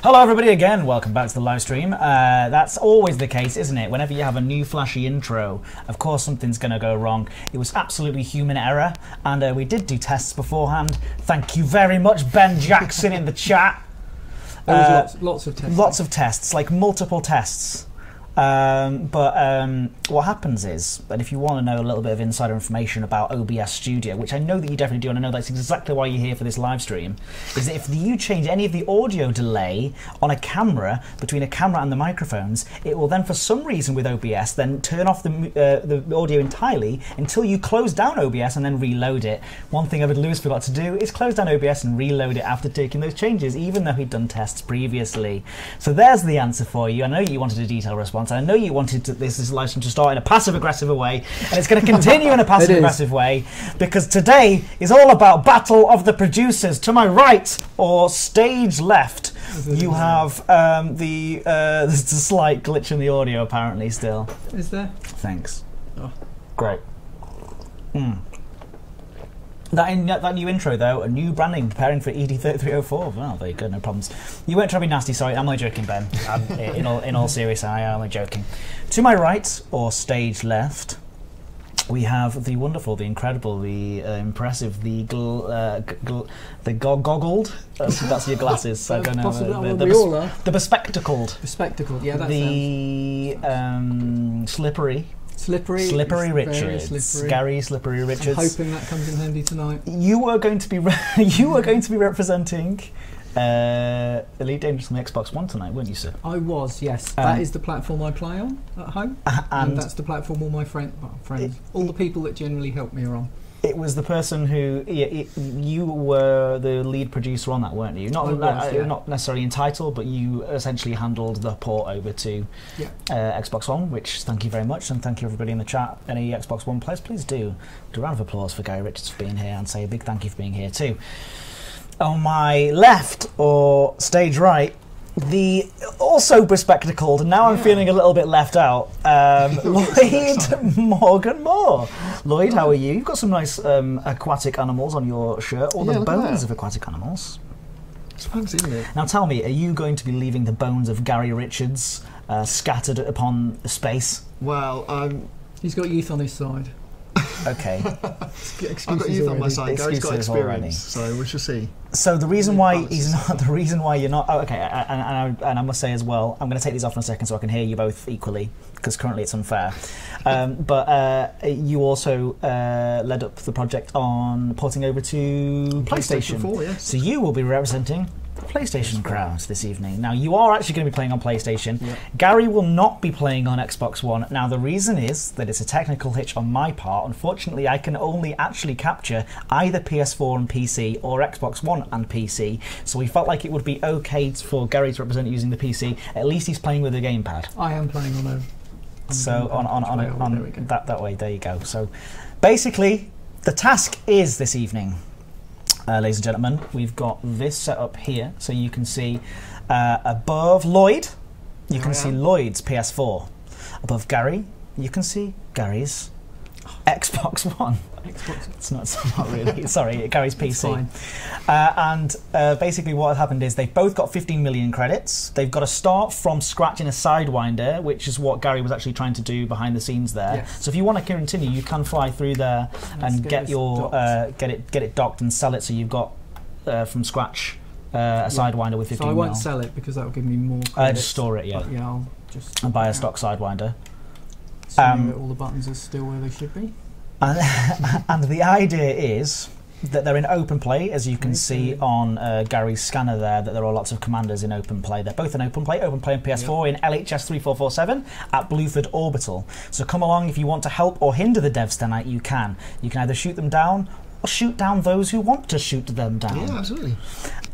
Hello everybody again, welcome back to the live stream. That's always the case, isn't it? Whenever you have a new flashy intro, of course something's going to go wrong. It was absolutely human error, and we did do tests beforehand. Thank you very much, Ben Jackson in the chat. There was lots of tests. Lots of tests, like multiple tests. What happens is that if you want to know a little bit of insider information about OBS Studio, which I know that you definitely do, and I know that's exactly why you're here for this live stream, is that if you change any of the audio delay on a camera, between a camera and the microphones, it will then, for some reason with OBS, then turn off the audio entirely until you close down OBS and then reload it. One thing Lewis forgot to do is close down OBS and reload it after taking those changes, even though he'd done tests previously. So there's the answer for you. I know you wanted a detailed response. I know you wanted this live stream to start in a passive-aggressive way, and it's going to continue in a passive-aggressive way, because today is all about Battle of the Producers. To my right, or stage left, you have there's a slight glitch in the audio apparently still. Is there? Thanks. Oh. Great. That new intro though, a new branding, preparing for ED3304. Well, there you go, no problems. You weren't trying to be nasty, sorry. I'm only joking, Ben. In all seriousness, I am only joking. To my right, or stage left, we have the wonderful, the incredible, the impressive, the goggled. That's your glasses. I don't know. The bespectacled. Bespectacled. Yeah, that's the Slippery Richards. Slippery. Gary Slippery Richards. I'm hoping that comes in handy tonight. You were going to be representing Elite Dangerous on the Xbox One tonight, weren't you, sir? I was, yes. That is the platform I play on at home, and that's the platform all my friends, all the people that generally help me are on. It was the person who you were the lead producer on that, weren't you? Not necessarily in title, but you essentially handled the port over to Xbox One. Which thank you very much, and thank you everybody in the chat. Any Xbox One players, please do a round of applause for Gary Richards for being here, and say a big thank you for being here too. On my left, or stage right, the also bespectacled, and now I'm feeling a little bit left out, Lloyd Morgan Moore. Lloyd, how are you? You've got some nice aquatic animals on your shirt, or the bones of aquatic animals. It's fancy, isn't it? Now tell me, are you going to be leaving the bones of Gary Richards scattered upon space? Well, he's got youth on his side. Okay. I've got youth on my side. Gary's got experience, so we shall see. So the reason why you're not. Oh, okay, and I must say as well, I'm going to take these off in a second so I can hear you both equally, because currently it's unfair. But you also led up the project on porting over to PlayStation 4, yes. So you will be representing PlayStation crowd this evening. Now you are actually going to be playing on PlayStation. Yep. Gary will not be playing on Xbox One. Now the reason is that it's a technical hitch on my part. Unfortunately, I can only actually capture either PS4 and PC or Xbox One and PC. So we felt like it would be okay for Gary to represent using the PC. At least he's playing with a gamepad. I am playing on a. So on that way. There you go. So basically, the task is this evening. Ladies and gentlemen, we've got this set up here, so you can see above Lloyd, you can see Lloyd's PS4. Above Gary, you can see Gary's Xbox One. It's not really. Sorry, Gary's PC. And basically what happened is they've both got 15 million credits. They've got to start from scratch in a Sidewinder, which is what Gary was actually trying to do behind the scenes there. Yes. So if you want to continue, you can fly through there and get your get it docked and sell it. So you've got from scratch a Sidewinder with 15 So I won't sell it because that will give me more credits. Just store it, But yeah, I'll just and buy a stock Sidewinder. Assuming that all the buttons are still where they should be. And the idea is that they're in open play, as you can see on Gary's scanner there, that there are lots of commanders in open play. They're both in open play on PS4 in LHS 3447 at Blueford Orbital. So come along if you want to help or hinder the devs tonight, you can. You can either shoot them down or shoot down those who want to shoot them down. Yeah, absolutely.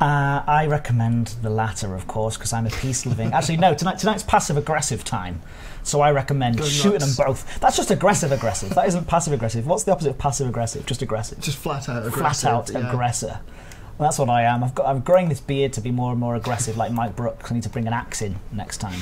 I recommend the latter, of course, because I'm a peace-loving... Actually, no, tonight's passive-aggressive time. So I recommend shooting them both. That's just aggressive-aggressive. That isn't passive-aggressive. What's the opposite of passive-aggressive? Just aggressive. Just flat-out aggressive. Flat-out aggressor. Well, that's what I am. I'm growing this beard to be more and more aggressive, like Mike Brooks. I need to bring an axe in next time.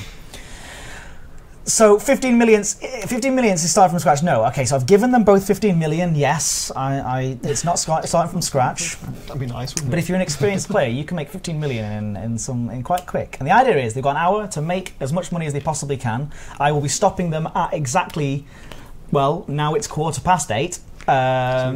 So 15 million is starting from scratch. No, okay. So I've given them both 15 million. Yes, it's not starting from scratch. That'd be nice, wouldn't it? But if you're an experienced player, you can make 15 million in quite quick. And the idea is they've got an hour to make as much money as they possibly can. I will be stopping them at exactly. Well, now it's 8:15.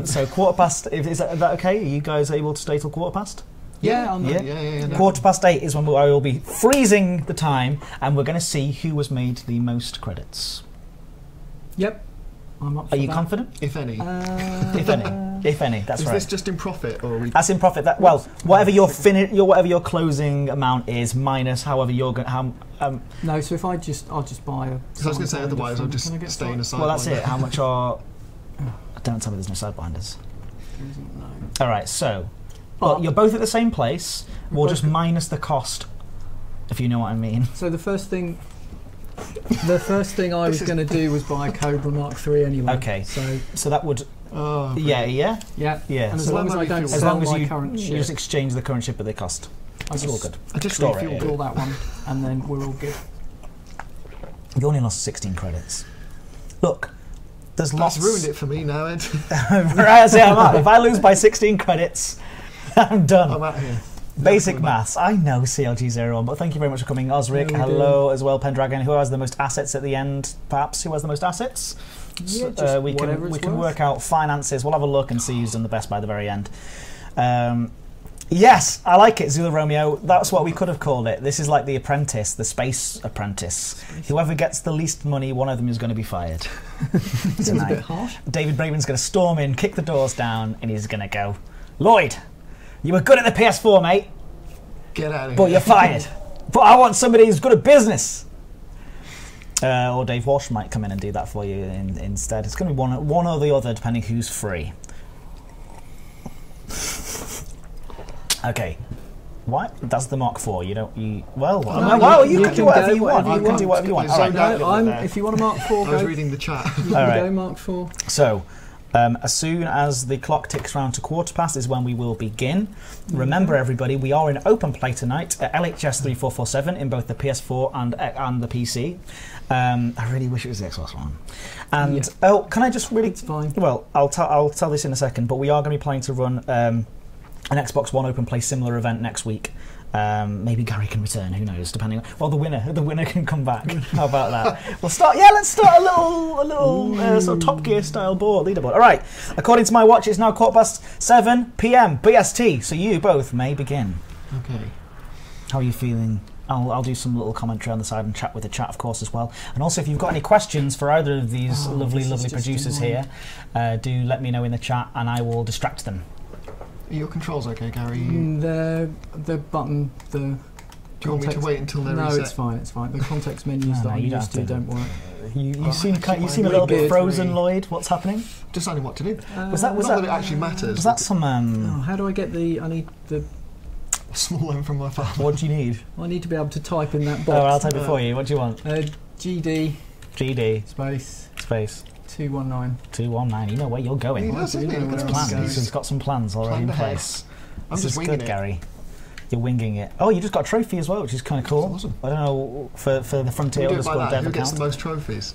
So 8:15. Is that okay? Are you guys able to stay till 8:15? Yeah. 8:15 is when I will be freezing the time, and we're going to see who has made the most credits. Yep. I'm up for Are you that. confident? If any. If any. That's right. Is this just in profit, or? That's in profit. Whatever your closing amount is minus however you're going. No. So if I'll just buy a. Because I was going to say otherwise I'll just stay in a sidebinder. Well, that's it. How much are? Don't tell me there's no sidebinders. No. All right. So. Well, you're both at the same place. We'll just minus the cost, if you know what I mean. So the first thing I was going to do was buy a Cobra Mark III anyway. Okay. So that would. Oh, yeah. And as long as I don't as sell long as my current you ship, just exchange the current ship at the cost. That's all good. I just store refueled all that one, and then we're all good. You only lost 16 credits. Look. There's lots. That's ruined it for me now, Ed. Right, so I'm out. If I lose by 16 credits, I'm done. I'm out here. Basic maths. I know CLG01, but thank you very much for coming. Osric, hello as well. Pendragon, who has the most assets at the end, perhaps? Who has the most assets? Yeah, we can work out finances. We'll have a look and see who's done the best by the very end. Yes, I like it, Zula Romeo. That's what we could have called it. This is like The Apprentice, the Space Apprentice. Whoever gets the least money, one of them is going to be fired. It's a bit harsh. David Braben's going to storm in, kick the doors down, and he's going to go, Lloyd, you were good at the PS4, mate. Get out of here. But you're fired. But I want somebody who's good at business. Or Dave Walsh might come in and do that for you instead. It's going to be one or the other, depending who's free. Okay. What? That's the Mark IV. You don't. You can do whatever you want. You can do whatever you want. All right. If you want a Mark IV, I was reading the chat. All right. Go Mark IV. So, as soon as the clock ticks round to 8:15 is when we will begin. Remember, everybody, we are in open play tonight at LHS 3447 in both the PS4 and the PC. I really wish it was the Xbox One. And can I just really? It's fine. Well, I'll tell this in a second. But we are going to be planning to run an Xbox One open play similar event next week. Maybe Gary can return. Who knows? Depending on the winner can come back. How about that? Let's start a little sort of Top Gear style leaderboard. All right. According to my watch, it's now 7:15 p.m. BST. So you both may begin. Okay. How are you feeling? I'll do some little commentary on the side and chat with the chat, of course, as well. And also, if you've got any questions for either of these lovely producers here, do let me know in the chat, and I will distract them. Are your controls okay, Gary? The button, the... Do you want me to wait until they're reset? No, it's fine. The context menus that I'm used to don't work. You seem a little bit frozen, Lloyd. What's happening? Deciding what to do. Was that it actually matters. Was that some... how do I get the... I need the... small one from my phone. What do you need? I need to be able to type in that box. Oh, I'll type it for you. What do you want? GD... Space... 219. 219. You know where you're going. He does, plans. He's got some plans already in place. I'm this just is winging good, it. Gary. You're winging it. Oh, you just got a trophy as well, which is kind of cool. Awesome. I don't know for the Frontier underscore dev Who gets account. the most trophies?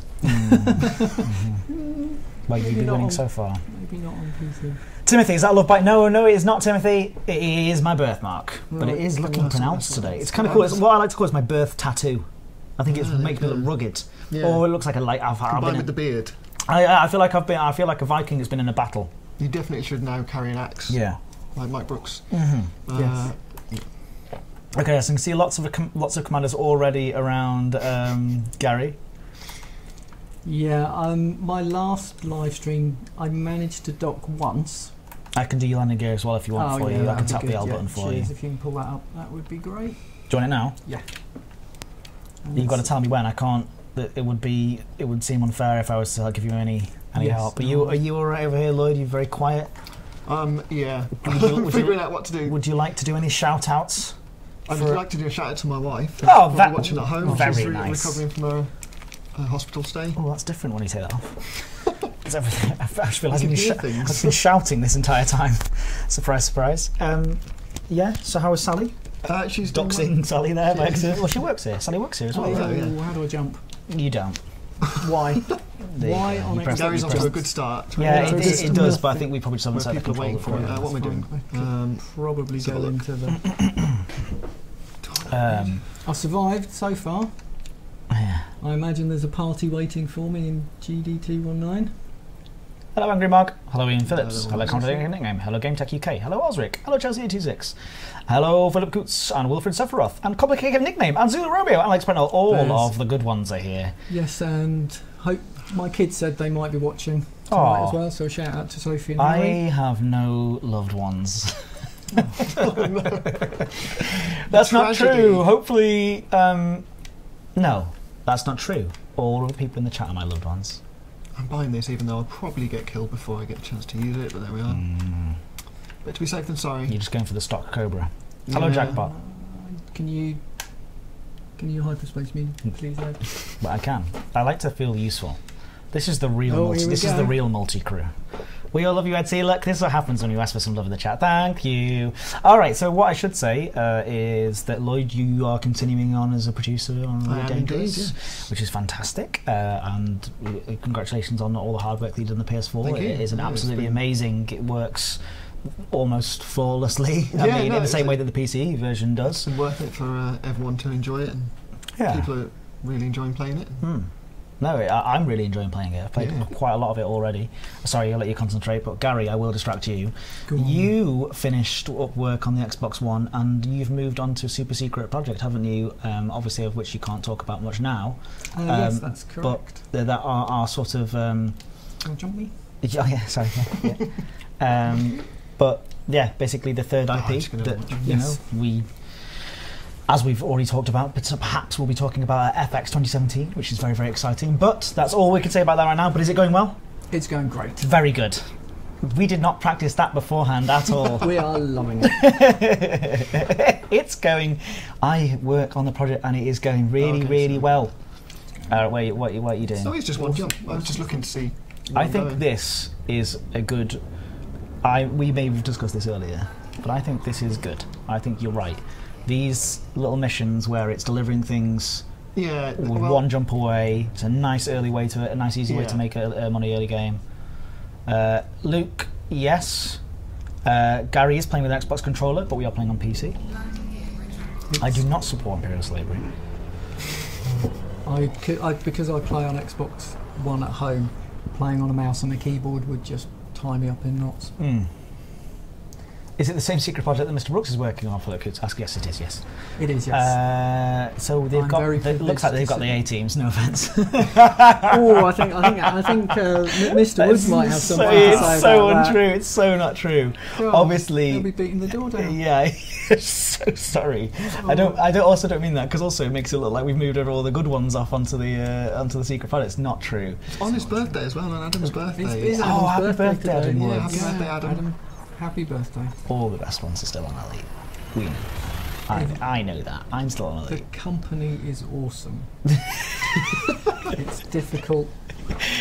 Well, you've been winning so far. Maybe not on PC. Timothy, is that a love bite? No, it is not, Timothy. It is my birthmark, but it is looking pronounced today. It's kind of cool. It's what I like to call is my birth tattoo. I think it makes me look rugged, or it looks like a light. Combined with the beard. I feel like I feel like a Viking has been in a battle. You definitely should now carry an axe. Yeah. Like Mike Brooks. Yes. Okay, so I can see lots of commanders already around Gary. Yeah, my last live stream, I managed to dock once. I can do your landing gear as well if you want for you. I can tap the L button for you. If you can pull that up, that would be great. Do you want it now? Yeah. You've got to tell me when. I can't. It would seem unfair if I was to give you any help. Are you all right over here, Lloyd? You're very quiet. Yeah. Figuring out what to do. Would you like to do any shout outs? I'd like to do a shout out to my wife. Oh, watching at home. Very She's nice. Recovering from a hospital stay. Oh, that's different when you take that off. It's everything. I feel like I've been shouting this entire time. Surprise, surprise. Yeah. So how is Sally? She's doxing Sally there by accident. Well, she works here. Sally works here as well. How do I jump? You don't. Why? Why on Xbox? Gary's off to a good start. Yeah, it does, but I think we probably just haven't set the people controller waiting for it. What am I doing? Probably go into the... I survived so far. Yeah. I imagine there's a party waiting for me in GD219. Hello Angry Mark, hello Ian Phillips, hello Contradicting Nickname, hello GameTech UK, hello Osric, hello Chelsea86, hello Philip Coots and Wilfred Sephiroth, and Complicated Nickname, and Zulu Romeo, and Alex Pennell, all of the good ones are here. Yes, and hope my kids said they might be watching tonight as well, so shout out to Sophie and Harry. I have no loved ones. Oh, no. That's not true. Hopefully, no, that's not true. All of the people in the chat are my loved ones. I'm buying this even though I'll probably get killed before I get a chance to use it, but there we are. But to be safe than sorry. You're just going for the stock Cobra. Hello Jackpot. Can you hyperspace me, please, Lloyd? But I can. I like to feel useful. This is the real this is the real multi-crew. We all love you, Ed Look, this is what happens when you ask for some love in the chat. Thank you. Alright, so what I should say is that Lloyd, you are continuing on as a producer on Really Dangerous, which is fantastic. And congratulations on all the hard work that you did on the PS4. It is an absolutely amazing, it works almost flawlessly. I mean, in the same way that the PC version does. It's been worth it for everyone to enjoy it, and people are really enjoying playing it. No, I'm really enjoying playing it. I've played quite a lot of it already. Sorry, I'll let you concentrate, but Gary, I will distract you. You finished up work on the Xbox One, and you've moved on to a super secret project, haven't you? Obviously, of which you can't talk about much now. Yes, that's correct. But that are sort of... jump me? Yeah, sorry. But yeah, basically the third IP that you know we... As we've already talked about, but perhaps we'll be talking about FX 2017, which is very, very exciting. But that's all we can say about that right now. But is it going well? It's going great. Very good. We did not practice that beforehand at all. We are loving it. It's going... I work on the project and it is going really, really well. What are you doing? So it's just one jump. I was just looking to see... I think this is a good... We may have discussed this earlier, but I think this is good. I think you're right. These little missions where it's delivering things with one jump away, it's a nice early way to a nice easy way to make a money early game. Luke, yes. Gary is playing with an Xbox controller, but we are playing on PC. I do not support Imperial slavery. Because I play on Xbox One at home, playing on a mouse and a keyboard would just tie me up in knots. Is it the same secret project that Mr. Brooks is working on for the kids? Yes, it is, yes. It is, yes. So they've it looks like they've got the A-teams, no offence. Oh, I think Mr. Woods might have something to say about that. It's so untrue, it's so not true. Well, obviously... They'll be beating the door down. Yeah, so sorry. I also don't mean that, because also it makes it look like we've moved over all the good ones off onto the secret project. It's not true. It's on his birthday as well, on Adam's birthday. It's Adam's happy birthday, Adam. Yeah, happy birthday, Adam. Happy birthday. All the best ones are still on our league. We know. I know that. I'm still on our league. The company is awesome. It's difficult.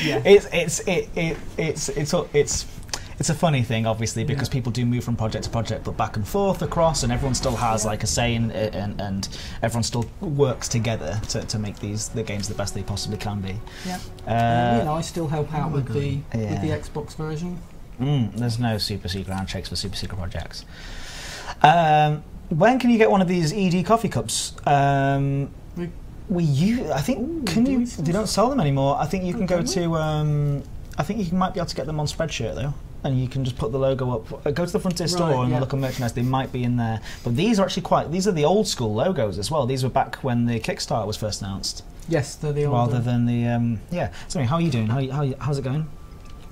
Yeah. It's a funny thing, obviously, because people do move from project to project, but back and forth across, and everyone still has like a say in it, and everyone still works together to make the games the best they possibly can be. Yeah. I still help out with the Xbox version. There's no super secret handshakes for super secret projects. When can you get one of these ED coffee cups? I think they don't sell them anymore. I think you can go to. I think you might be able to get them on Spreadshirt though, and you can just put the logo up. Go to the Frontier store and look at merchandise. They might be in there, but these are actually these are the old school logos as well. These were back when the Kickstarter was first announced. Yes, they're the older. Rather than the So how are you doing? How's it going?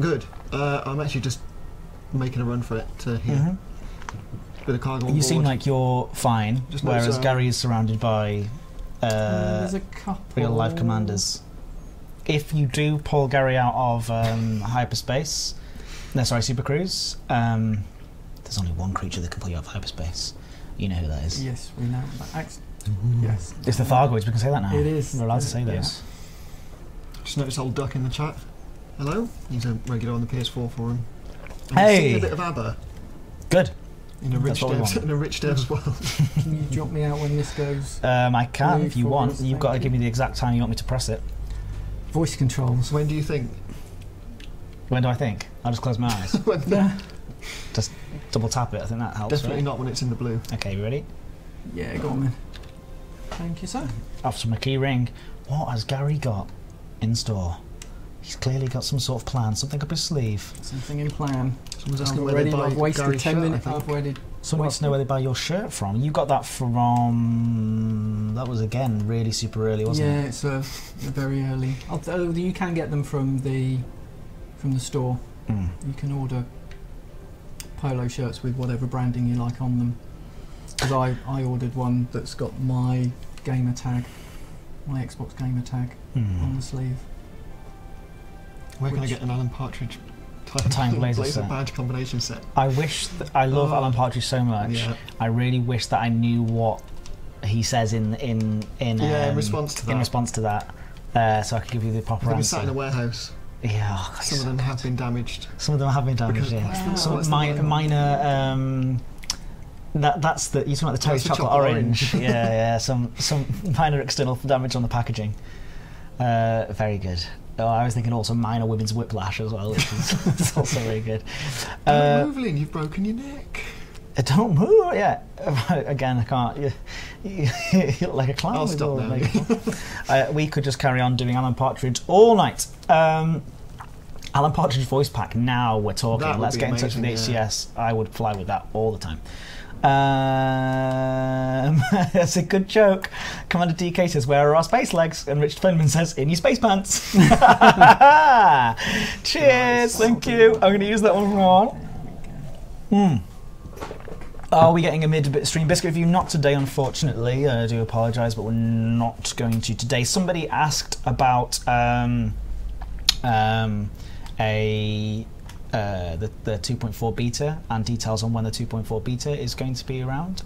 Good. I'm actually just making a run for it to here. Bit of cargo on board. You seem like you're fine, whereas Gary is surrounded by there's a couple real life commanders. If you do pull Gary out of Super Cruise, there's only one creature that can pull you out of hyperspace. You know who that is. Yes, we know. Yes. It's the Thargoids, we can say that now. It is. We're allowed to say those. Just noticed old Duck in the chat. Hello? He's a regular on the PS4 forum. And hey! He's singing a bit of ABBA. Good. In a rich devs world. Can you drop me out when this goes? I can if you want. You've got to give me the exact time you want me to press it. Voice controls. When do you think? When do I think? I'll just close my eyes. Just double tap it. I think that helps. Definitely right? not when it's in the blue. Okay, you ready? Yeah, go on then. Thank you, sir. Officer McKee ring. What has Gary got in store? He's clearly got some sort of plan, something up his sleeve. Something in plan. Someone's asking where they buy I've wasted Gary's 10 shirt, minutes. I've waited. Someone wants to know where they buy your shirt from. You got that from... That was, again, really super early, wasn't it? Yeah, it's very early. You can get them from the store. Mm. You can order polo shirts with whatever branding you like on them. Because I ordered one that's got my gamer tag, my Xbox gamer tag on the sleeve. Where can I get an Alan Partridge Time Blazer badge combination set? I wish... I love Alan Partridge so much. Yeah. I really wish that I knew what he says in response to that. So I could give you the proper They've been answer. sat in a warehouse. Yeah, Some of them have been damaged. Some of them have been damaged. Yeah. Some minor. That's the. You're talking about the Toast chocolate orange. yeah. Some minor external damage on the packaging. Very good. Oh, I was thinking also minor women's whiplash as well, which is also very good. Don't move, Lynn, you've broken your neck. Don't move. Yeah. Again, I can't. You look like a clown. I'll stop now. We could just carry on doing Alan Partridge all night. Alan Partridge voice pack. Now we're talking. Let's get in touch with HCS. I would fly with that all the time. That's a good joke. Commander DK says, "Where are our space legs?" And Richard Flinman says, "In your space pants." Cheers. Thank you. I'm going to use that one from now on. Are we getting a mid-stream biscuit review? Not today, unfortunately. I do apologise, but we're not going to today. Somebody asked about the 2.4 beta and details on when the 2.4 beta is going to be around.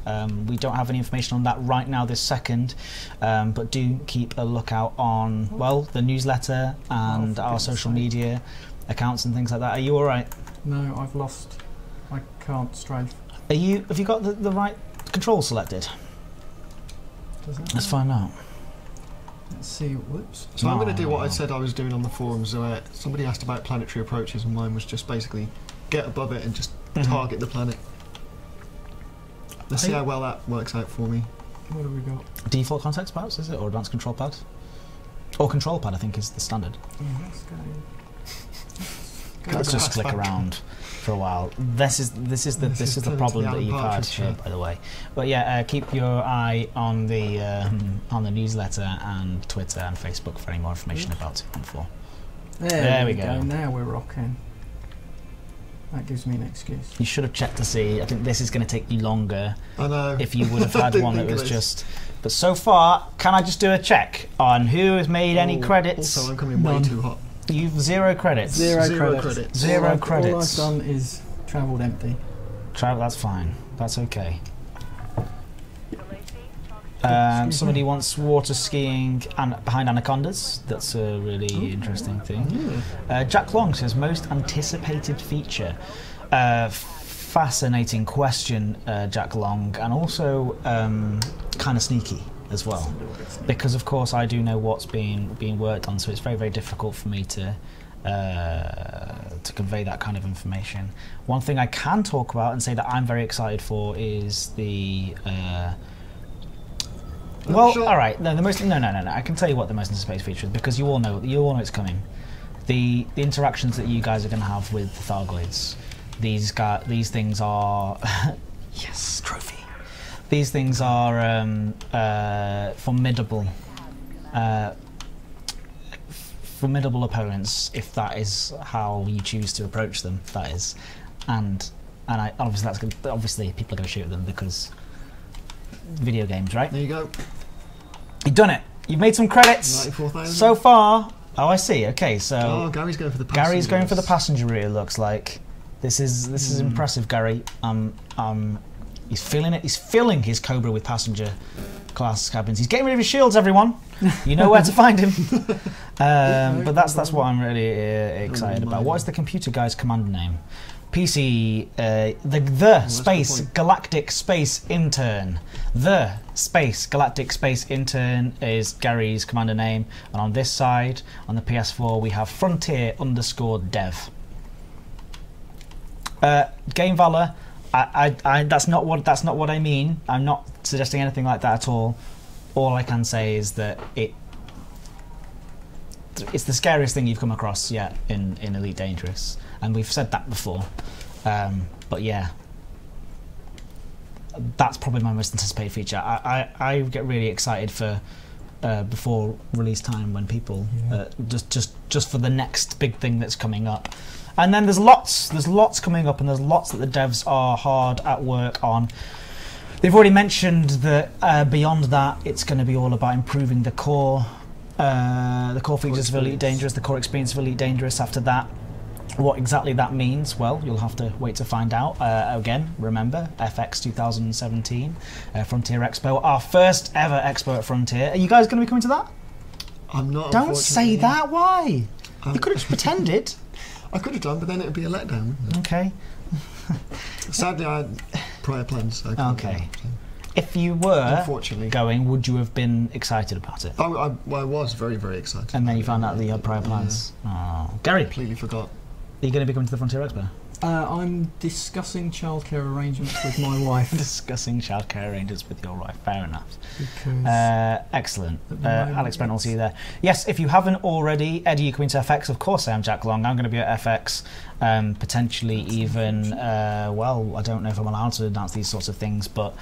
We don't have any information on that right now this second, but do keep a lookout on, well, the newsletter and our social media accounts and things like that. Are you all right? No, I've lost. I can't strafe. Have you got the right controls selected? Let's find out. Let's see. Whoops. So I'm going to do what I said I was doing on the forums. Somebody asked about planetary approaches, and mine was just basically get above it and just target the planet. Let's see how well that works out for me. What have we got? Default context perhaps, is it? Or advanced control pad? Or control pad, I think, is the standard. Yeah, let's go. Let's just click around for a while. This is the problem that you've had here, by the way. But yeah, keep your eye on the newsletter and Twitter and Facebook for any more information about 2.4. There we go. Now we're rocking. That gives me an excuse. You should have checked to see. I think this is going to take you longer. I know. If you would have had one that was just. But so far, can I just do a check on who has made any credits? Also, I'm coming way too hot. You've 0 credits. Zero credits. Zero credits. All I've done is travelled empty. That's fine. That's okay. Somebody wants water skiing behind anacondas. That's a really interesting thing. Jack Long says, most anticipated feature. Fascinating question, Jack Long, and also kind of sneaky as well, because of course I do know what's being worked on, so it's very, very difficult for me to convey that kind of information. One thing I can talk about and say that I'm very excited for is the all right. No, I can tell you what the most anticipated feature is, because you all know it's coming. The interactions that you guys are going to have with the Thargoids. These things are yes, trophy. These things are formidable opponents, if that is how you choose to approach them. That is, and obviously people are going to shoot at them because video games, right? There you go. You've done it. You've made some credits 94,000 so far. Oh, I see. Okay, so Gary's going for the passenger. Gary's going for the passenger route. It looks like this is impressive, Gary. He's feeling it. He's filling his Cobra with passenger class cabins. He's getting rid of his shields, everyone. You know where to find him. But that's what I'm really excited about. What is the computer guy's commander name? PC, the Space point. Galactic Space Intern. The Space Galactic Space Intern is Gary's commander name, and on this side, on the PS4, we have Frontier_Dev. Game Valor. That's not what I mean. I'm not suggesting anything like that at all. All I can say is that it's the scariest thing you've come across yet in Elite Dangerous, and we've said that before. But yeah, that's probably my most anticipated feature. I get really excited for before release time when people just for the next big thing that's coming up. And then there's lots coming up, and there's lots that the devs are hard at work on. They've already mentioned that beyond that, it's going to be all about improving the core features of Elite Dangerous, the core experience of Elite Dangerous. After that, what exactly that means, well, you'll have to wait to find out. Again, remember, FX 2017, Frontier Expo, our first ever expo at Frontier. Are you guys going to be coming to that? I'm not. Don't say that. Why? You could have just pretended. I could have done, but then it would be a letdown. Okay. Sadly, I had prior plans. So I can't Okay. do that, so. If you were Unfortunately. going, would you have been excited about it? I was very, very excited. And then you found out that you had prior plans. Oh. Gary, are Completely forgot. you going to be coming to the Frontier Expo? I'm discussing childcare arrangements with my wife. Discussing childcare arrangements with your wife. Fair enough. Because Excellent. at the moment Alex Brent will see you there. Yes, if you haven't already, Eddie, you coming to FX? Of course I am, Jack Long. I'm going to be at FX. Potentially even, well, I don't know if I'm allowed to announce these sorts of things, but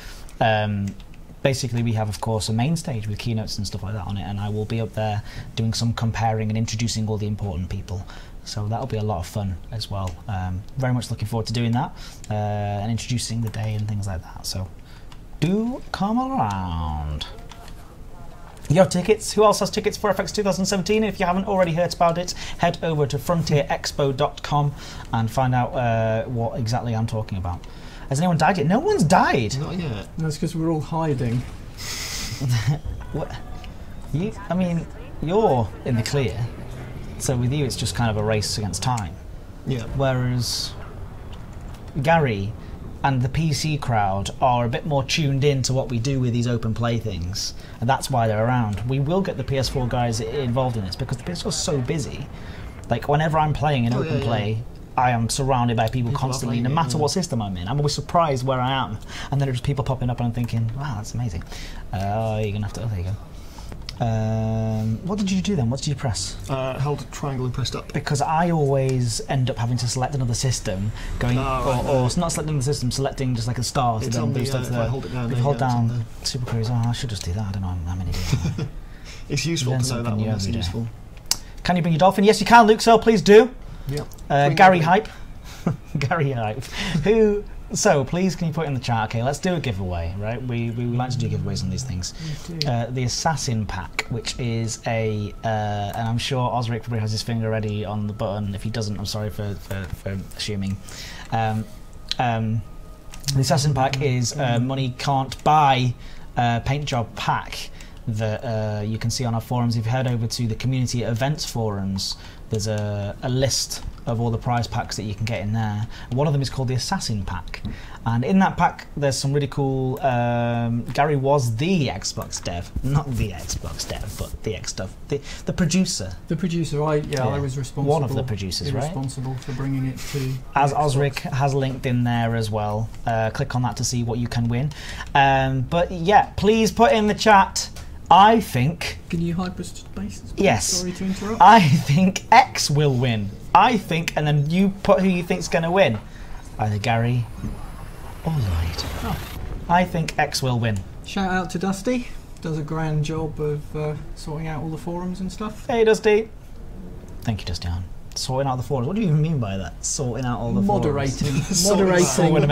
basically we have, of course, a main stage with keynotes and stuff like that on it, and I will be up there doing some comparing and introducing all the important people. So that'll be a lot of fun as well. Very much looking forward to doing that and introducing the day and things like that. So do come around. You have tickets? Who else has tickets for FX 2017? If you haven't already heard about it, head over to frontierexpo.com and find out what exactly I'm talking about. Has anyone died yet? No one's died. Not yet. that's because we're all hiding. What? I mean, you're in the clear. So with you, it's just kind of a race against time. Yeah. Whereas Gary and the PC crowd are a bit more tuned in to what we do with these open play things, and that's why they're around. We will get the PS4 guys involved in this because the PS4 is so busy. Like, whenever I'm playing an open play, I am surrounded by people constantly, no matter what system I'm in. I'm always surprised where I am, and then there's people popping up and I'm thinking, wow, that's amazing. Oh, you're going to have to... Oh, there you go. What did you do then? What did you press? Held triangle and pressed up. Because I always end up having to select another system, going or not selecting the system, selecting just like a star to then boost up to the. If I hold it down, if you hold down Super Cruise, I should just do that. I don't know how many days. It's useful to know that one. That's useful. Can you bring your dolphin? Yes, you can, Luke. So please do. Yep. Gary Hype. Gary Hype. Who? So please, can you put in the chat? Okay, let's do a giveaway, right? We like to do giveaways on these things. The Assassin Pack, which is a, and I'm sure Osric probably has his finger ready on the button. If he doesn't, I'm sorry for assuming. The Assassin Pack is money can't buy paint job pack that you can see on our forums. If you head over to the community events forums, there's a list of all the prize packs that you can get in there. And one of them is called the Assassin Pack. And in that pack, there's some really cool... Gary was the Xbox dev. Not the Xbox dev, but the X stuff. The producer. The producer, I was responsible. One of the producers, right? Responsible for bringing it to... As Osric has linked in there as well. Click on that to see what you can win. But yeah, please put in the chat... I think... Can you hyperspace? Yes. Sorry to interrupt. I think X will win. I think, and then you put who you think's going to win. Either Gary or Lloyd. Oh. I think X will win. Shout out to Dusty. Does a grand job of sorting out all the forums and stuff. Hey, Dusty. Thank you, Dusty. Sorting out the forums. What do you even mean by that? Sorting out all the Moderating. forums. Moderating.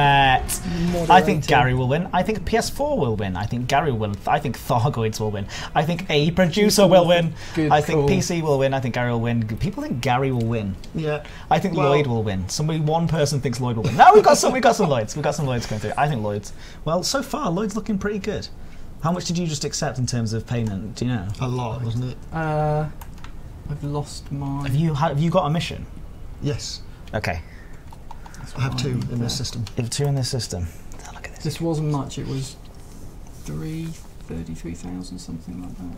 I think Gary will win. I think PS4 will win. I think Gary will win. I think Thargoids will win. I think a producer will win. I think PC will win. I think Gary will win. People think Gary will win. Yeah. I think Lloyd will win. One person thinks Lloyd will win. No, we've got some Lloyds. We've got some Lloyds coming through. I think Lloyd's. Well, so far Lloyd's looking pretty good. How much did you just accept in terms of payment? Do you know? A lot, wasn't it? I've lost my... Have you got a mission? Yes. Okay. That's I have 2 in this system. You have 2 in this system. Oh, look at this. This wasn't much. It was 33,000, something like that.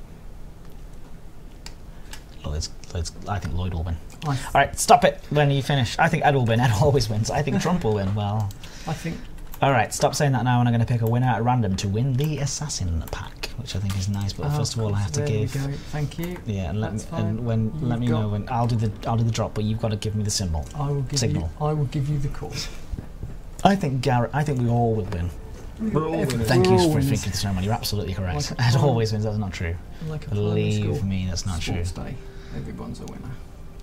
I think Lloyd will win. I All right, stop it when you finish. I think Ed will win. Ed always wins. I think Trump will win. Well, think. all right, stop saying that now, and I'm going to pick a winner at random to win the Assassin pack, which I think is nice. But first of all, I have to give. There we go. Thank you. Yeah, and let me You've know when I'll do the drop, but you've got to give me the symbol. I will give Signal. you. I will give you the call. I think we all will win. We're all winners. Thank We're you all for winners. thinking so much. You're absolutely correct. Like Ed always wins. That's not true. Like a primary Believe school me, that's not true. sports day. Everyone's a winner.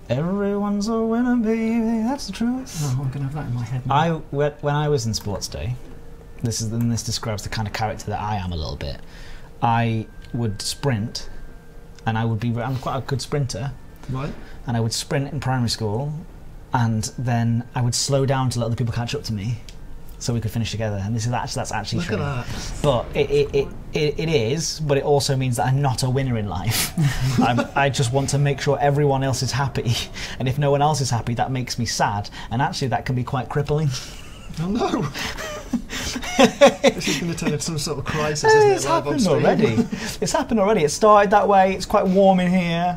Everyone's a winner, baby. That's the truth. Oh, I'm gonna have that in my head now. When I was in sports day, this describes the kind of character that I am a little bit. I would sprint, and I'm quite a good sprinter. Right. And I would sprint in primary school, and then I would slow down to let other people catch up to me, so we could finish together. And that's actually Look true. at that. But it is, but it also means that I'm not a winner in life. I just want to make sure everyone else is happy, and if no one else is happy, that makes me sad, and actually that can be quite crippling. Oh no! This is going to turn into some sort of crisis, isn't it? It's live on happened stream? already. It's happened already. It started that way. It's quite warm in here.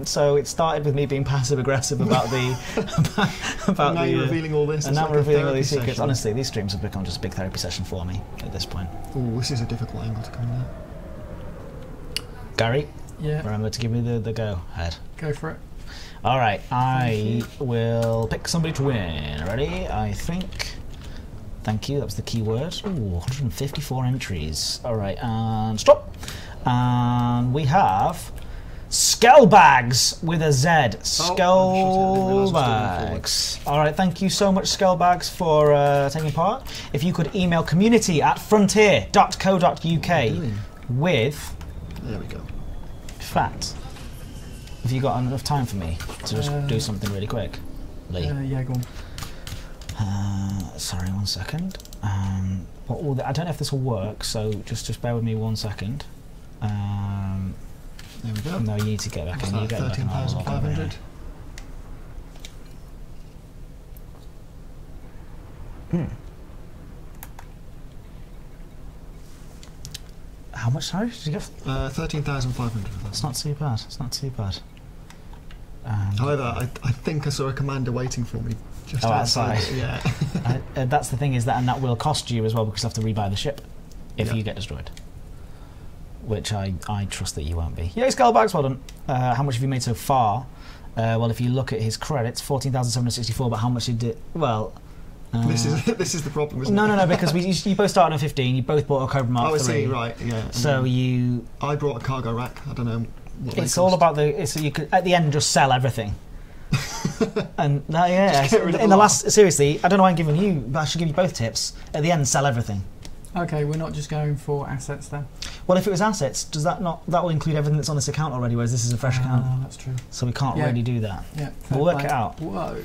So it started with me being passive aggressive about the about now the. you're revealing all this. And It's now like we're a revealing all therapy these secrets. session. Honestly, these streams have become just a big therapy session for me at this point. Oh, this is a difficult angle to come in at. Gary, Yeah. remember to give me the go ahead. Go for it. All right, I will pick somebody to win. Ready? I think. Thank you. That was the key word. Ooh, 154 entries. All right, and stop. And we have Skellbags with a Z. Skellbags. All right, thank you so much, Skellbags, for taking part. If you could email community@frontier.co.uk with. There we go. In fact, have you got enough time for me to just do something really quick? Lee. Yeah, go on. Sorry, 1 second. I don't know if this will work, so just bear with me 1 second. There we go. No, you need to get back in. You get back in. 13,500. How much, sorry, did you get? 13,500. It's not too bad. It's not too bad. However, I think I saw a commander waiting for me just outside. Yeah. That's the thing is that, and that will cost you as well because you have to rebuy the ship if you get destroyed. Which I trust that you won't be. Yeah, Skullbags, well done. How much have you made so far? Well, if you look at his credits, 14,764. But how much did it? Well. This is the problem, isn't it? No, because you both started on 15. You both bought a Cobra Mark III. I see, right? Yeah. So I brought a cargo rack. I don't know. It's all about so you could at the end just sell everything. And yeah, in the last seriously, I don't know why I'm giving you, but I should give you both tips. At the end, sell everything. Okay, we're not just going for assets then. Well, if it was assets, does that will include everything that's on this account already? Whereas this is a fresh account. That's true. So we can't really do that. Yeah, we'll work it out. Whoa.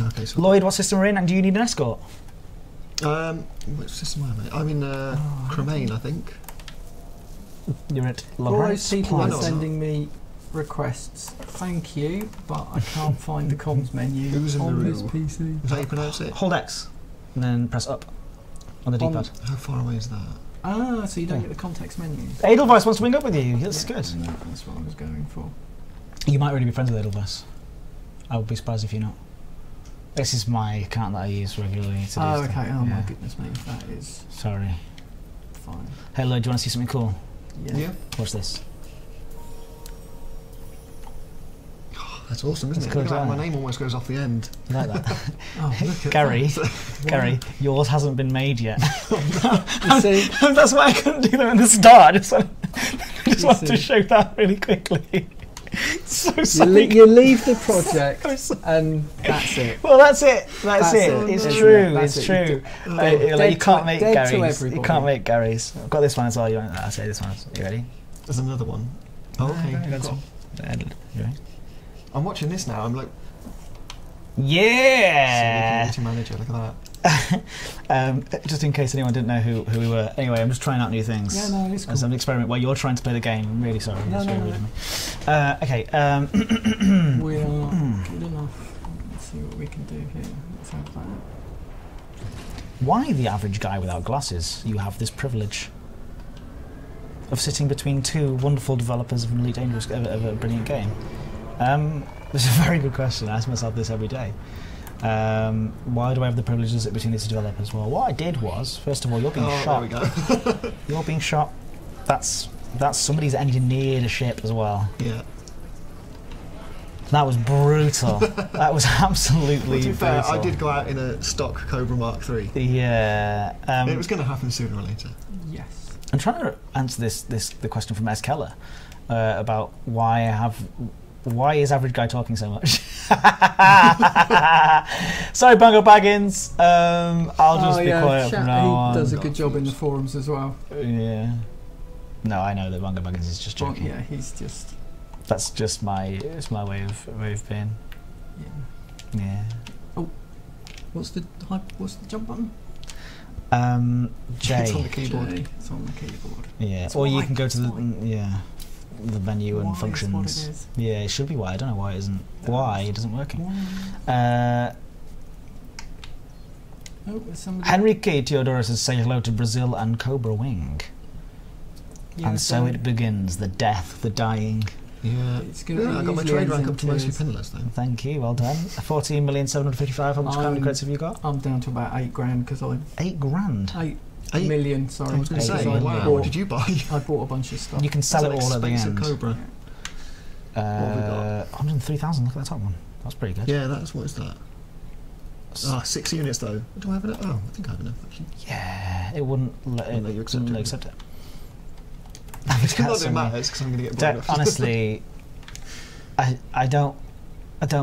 Okay, so Lloyd, what system are in, and do you need an escort? Which system am I? I'm in Cremain, I think. You're at All those people are Supplies. sending me requests. Thank you, but I can't find the comms menu Who's in on the this room? PC. Is that how you pronounce it? Hold X, and then press up on the D-pad. How far away is that? Ah, so you don't get the context menu. Edelweiss wants to wing up with you. That's good. No, that's what I was going for. You might really be friends with Edelweiss. I would be surprised if you're not. This is my account that I use regularly to do Oh, stuff. okay. Oh my Yeah. goodness me, that is Sorry. fine. Hey Lloyd, do you want to see something cool? Yeah. Watch this. That's awesome, isn't That's it? good, Look at that, yeah. my name almost goes off the end. You like that? Oh, look at Gary, that. Gary, yours hasn't been made yet. You see, That's why I couldn't do them in the start. I just wanted to see. show that really quickly. So you, sorry. you leave the project and that's it. Well, that's it. That's it. it, It's isn't true. it? That's It's it. true. Dead You can't make dead to Gary's. You everybody. can't make Gary's. I've got this one as well. I'll say this one. You ready? There's another one. Oh, okay. You ready? I'm watching this now. I'm like, Yeah. community manager. Look at that. Just in case anyone didn't know who we were. Anyway, I'm just trying out new things. Yeah, no, it's cool. As an experiment while you're trying to play the game. I'm really sorry. No, That's no, very no. rude of me. Okay. We are good enough. Let's see what we can do here. Let's have that. Why the average guy without glasses? You have this privilege of sitting between two wonderful developers of an Elite Dangerous, of a brilliant game. This is a very good question. I ask myself this every day. Why do I have the privilege to sit between these two developers? Well, what I did was, first of all, you're being shot. There we go. You're being shot. That's somebody's engineered a ship as well. Yeah. That was brutal. That was absolutely To be fair, brutal. I did go out in a stock Cobra Mark III. Yeah. It was going to happen sooner or later. Yes. I'm trying to answer the question from S. Keller about why is average guy talking so much? Sorry, Bungo Baggins. I'll just be quiet from now on. He does a good job in the forums as well. Yeah. No, I know that Bungo Baggins is just joking. Yeah, he's just. That's just my way of being. Yeah. Yeah. Oh, what's the jump button? J. It's on the keyboard. J. It's on the keyboard. Yeah. It's or you Y, can go to the Y. the menu and Y is functions. what it is. Yeah, it should be Y. I don't know why it isn't. Why it isn't working. Oh, there's somebody. Henrique Theodorus says say hello to Brazil and Cobra Wing. Yeah, And so it begins, the death, the dying. Yeah. It's gonna Yeah, I got my usually trade ends rank in up to mostly tears. pinless then. Thank you, well done. 14,755,000. How much crown credits have you got? I'm down to about $8,000 because I $8 grand. 8 Eight? million. Sorry, I was going to Eight say, million. wow, what did you buy? I bought a bunch of stuff. You can sell it That's all an at the expensive end. Cobra. What have we got? 103,000. Look at that top one. That's pretty good. Yeah, that's what is that? 6 units though. Do I have enough? Oh, I think I have enough actually. Yeah, it wouldn't let you accept wouldn't it. accept it. Not that it matters because I'm going to get blown up. Honestly, I don't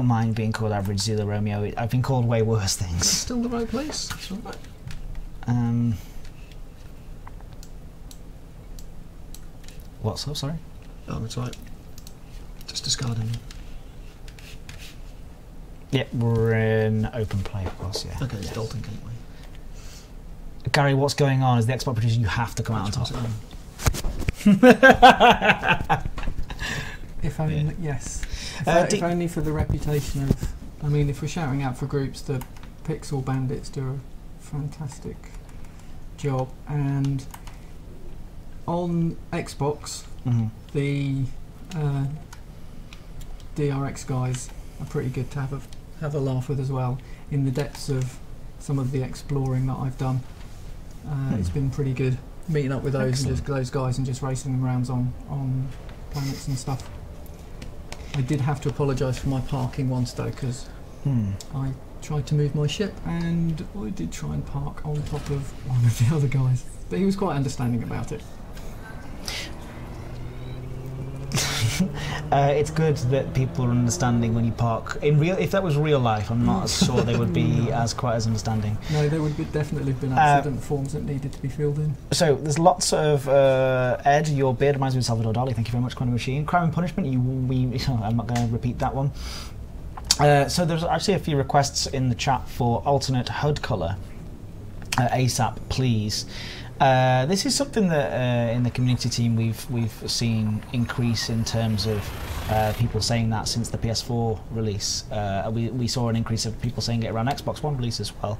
mind being called average Zulu Romeo. I've been called way worse things. Still the right place. It's all right. What's up? Sorry. Oh, it's right. Just discarding. Yeah, we're in open play, of course. Yeah. Okay, it's Dalton Gateway. Gary, what's going on? As the Xbox producer, you have to come out on top. If only, Yeah. yes. Uh, If only for the reputation of. I mean, if we're shouting out for groups, the Pixel Bandits do a fantastic job, and on Xbox, Mhm. the DRX guys are pretty good to have a laugh with as well. In the depths of some of the exploring that I've done, it's been pretty good meeting up with those guys and just racing them rounds on planets and stuff. I did have to apologise for my parking once though, because I tried to move my ship and I did try and park on top of one of the other guys, but he was quite understanding about it. It's good that people are understanding when you park. If that was real life, I'm not sure they would be quite as understanding. No, there would definitely have been accident forms that needed to be filled in. So there's lots of Ed. Your beard reminds me of Salvador Dali. Thank you very much, Quantum Machine. Crime and Punishment. I'm not going to repeat that one. So there's actually a few requests in the chat for alternate HUD colour. ASAP, please. This is something that in the community team we've seen increase in terms of people saying that since the PS4 release. We saw an increase of people saying it around Xbox One release as well.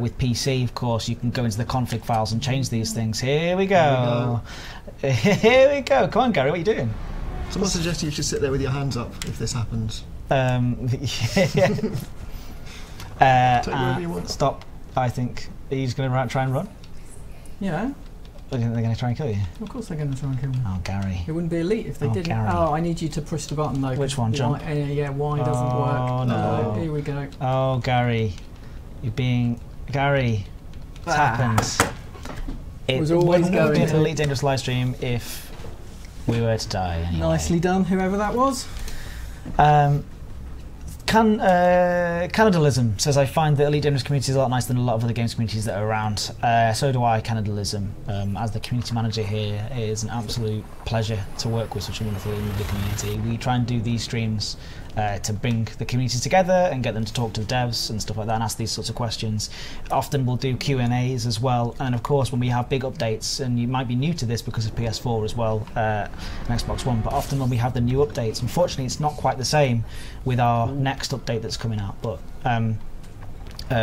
With PC, of course, you can go into the config files and change these things. Here we go. Here we go. Come on, Gary, what are you doing? Someone suggested you should sit there with your hands up if this happens. Yeah. Take whatever you want. Stop. I think. Are you just going to try and run? Yeah, Or are they going to try and kill you? of course they're going to try and kill me. Oh, Gary. It wouldn't be elite if they Oh, didn't. Gary. Oh, I need you to push the button though. Which one, jump? Yeah, Y doesn't Oh, work. no. Here we go. Oh, Gary. You're being... Gary. It's happened. It Was always wouldn't going be an to. Elite Dangerous live stream if we were to die anyway. Nicely done, whoever that was. Canadalism says, I find the Elite Dangerous community is a lot nicer than a lot of other games communities that are around. So do I, Canadalism. As the community manager here, it is an absolute pleasure to work with such a wonderful community. We try and do these streams to bring the community together and get them to talk to the devs and stuff like that and ask these sorts of questions. Often we'll do Q&As as well, and of course when we have big updates, and you might be new to this because of PS4 as well and Xbox One, but often when we have the new updates, unfortunately it's not quite the same with our next update that's coming out, but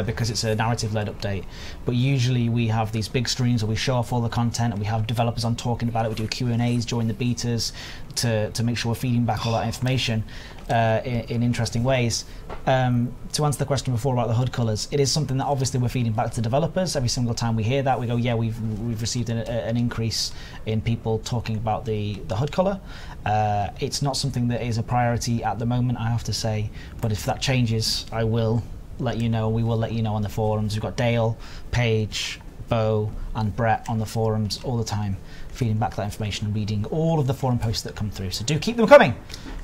because it's a narrative-led update. But usually we have these big streams where we show off all the content and we have developers on talking about it. We do Q&As during the betas to make sure we're feeding back all that information in interesting ways. To answer the question before about the HUD colours, it is something that obviously we're feeding back to the developers. Every single time we hear that, we go, yeah, we've received an increase in people talking about the HUD colour. It's not something that is a priority at the moment, I have to say, but if that changes, I will let you know. We will let you know on the forums. We've got Dale, Paige, Bo and Brett on the forums all the time, feeding back that information and reading all of the forum posts that come through, so do keep them coming.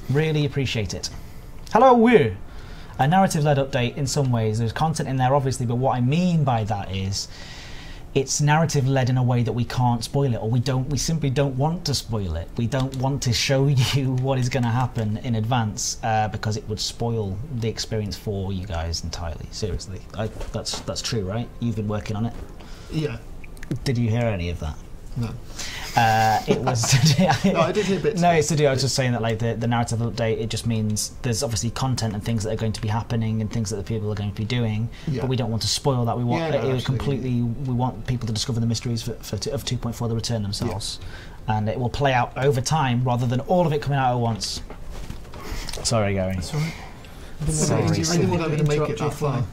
Really appreciate it. Hello, we're a narrative-led update. In some ways there's content in there obviously, but what I mean by that is it's narrative-led in a way that we can't spoil it, or we simply don't want to spoil it. We don't want to show you what is going to happen in advance because it would spoil the experience for you guys entirely. Seriously, that's true, right? You've been working on it. Yeah. Did you hear any of that? No. It was. No, I did hear bits. No, it's to do. I was just saying that, like, the narrative update, it just means there's obviously content and things that are going to be happening and things that the people are going to be doing, but we don't want to spoil that. We want we want people to discover the mysteries of 2.4, the return themselves, and it will play out over time rather than all of it coming out at once. Sorry, Gary. That's all right. I didn't want to make it that far.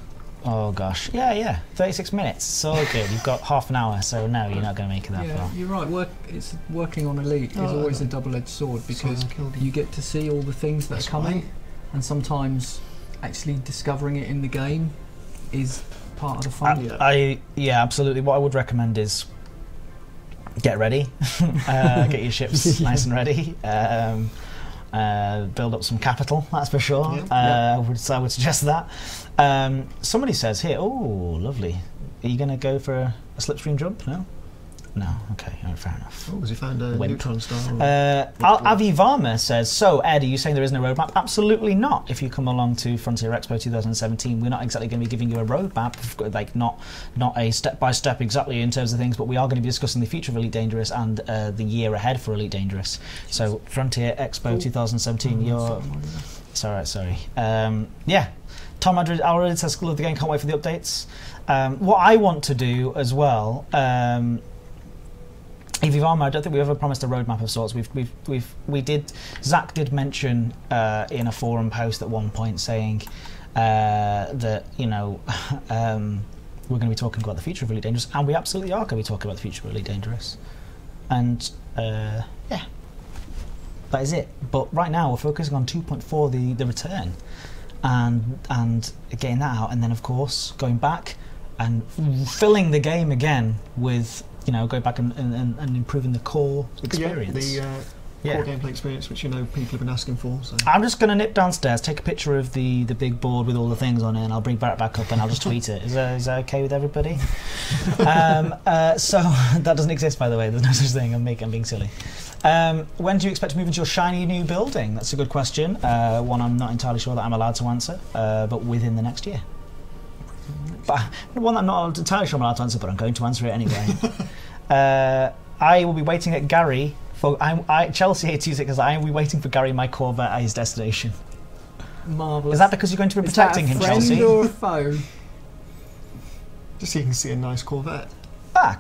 Oh gosh, yeah, 36 minutes, so good. You've got half an hour, so no, you're not going to make it that far. You're right. Working on Elite is always a double-edged sword, because you get to see all the things that are coming, and sometimes actually discovering it in the game is part of the fun. Yeah, absolutely. What I would recommend is get ready, get your ships nice and ready. Build up some capital, that's for sure. I would suggest that. Somebody says here, oh, lovely. Are you going to go for a slipstream jump? No? No, okay, fair enough. Oh, has he found a neutron star? Avi Varma says, so Ed, are you saying there isn't a roadmap? Absolutely not. If you come along to Frontier Expo 2017, we're not exactly going to be giving you a roadmap, like not a step-by-step exactly in terms of things, but we are going to be discussing the future of Elite Dangerous and the year ahead for Elite Dangerous. So Frontier Expo 2017, you're... Sorry. Yeah. Tom Madrid already says, love the game, can't wait for the updates. What I want to do as well... Evie Varma, I don't think we ever promised a roadmap of sorts. Zach did mention in a forum post at one point saying that, you know, we're going to be talking about the future of Elite Dangerous, and we absolutely are going to be talking about the future of Elite Dangerous. And yeah, that is it. But right now we're focusing on 2.4, the return, and getting that out, and then of course going back and filling the game again with, you know, go back and improving the core experience. The core gameplay experience, which, you know, people have been asking for. So. I'm just going to nip downstairs, take a picture of the big board with all the things on it, and I'll bring Barrett back up and I'll just tweet it. Is that okay with everybody? So that doesn't exist, by the way. There's no such thing. I'm being silly. When do you expect to move into your shiny new building? That's a good question. One I'm not entirely sure that I'm allowed to answer, but within the next year. But one I'm not entirely sure I'm allowed to answer, but I'm going to answer it anyway. I will be waiting at Gary for Chelsea 826 because I will be waiting for Gary, my Corvette, at his destination. Marvellous. Is that because you're going to be protecting him, Chelsea? Is that a friend or a foe? Just so you can see a nice Corvette.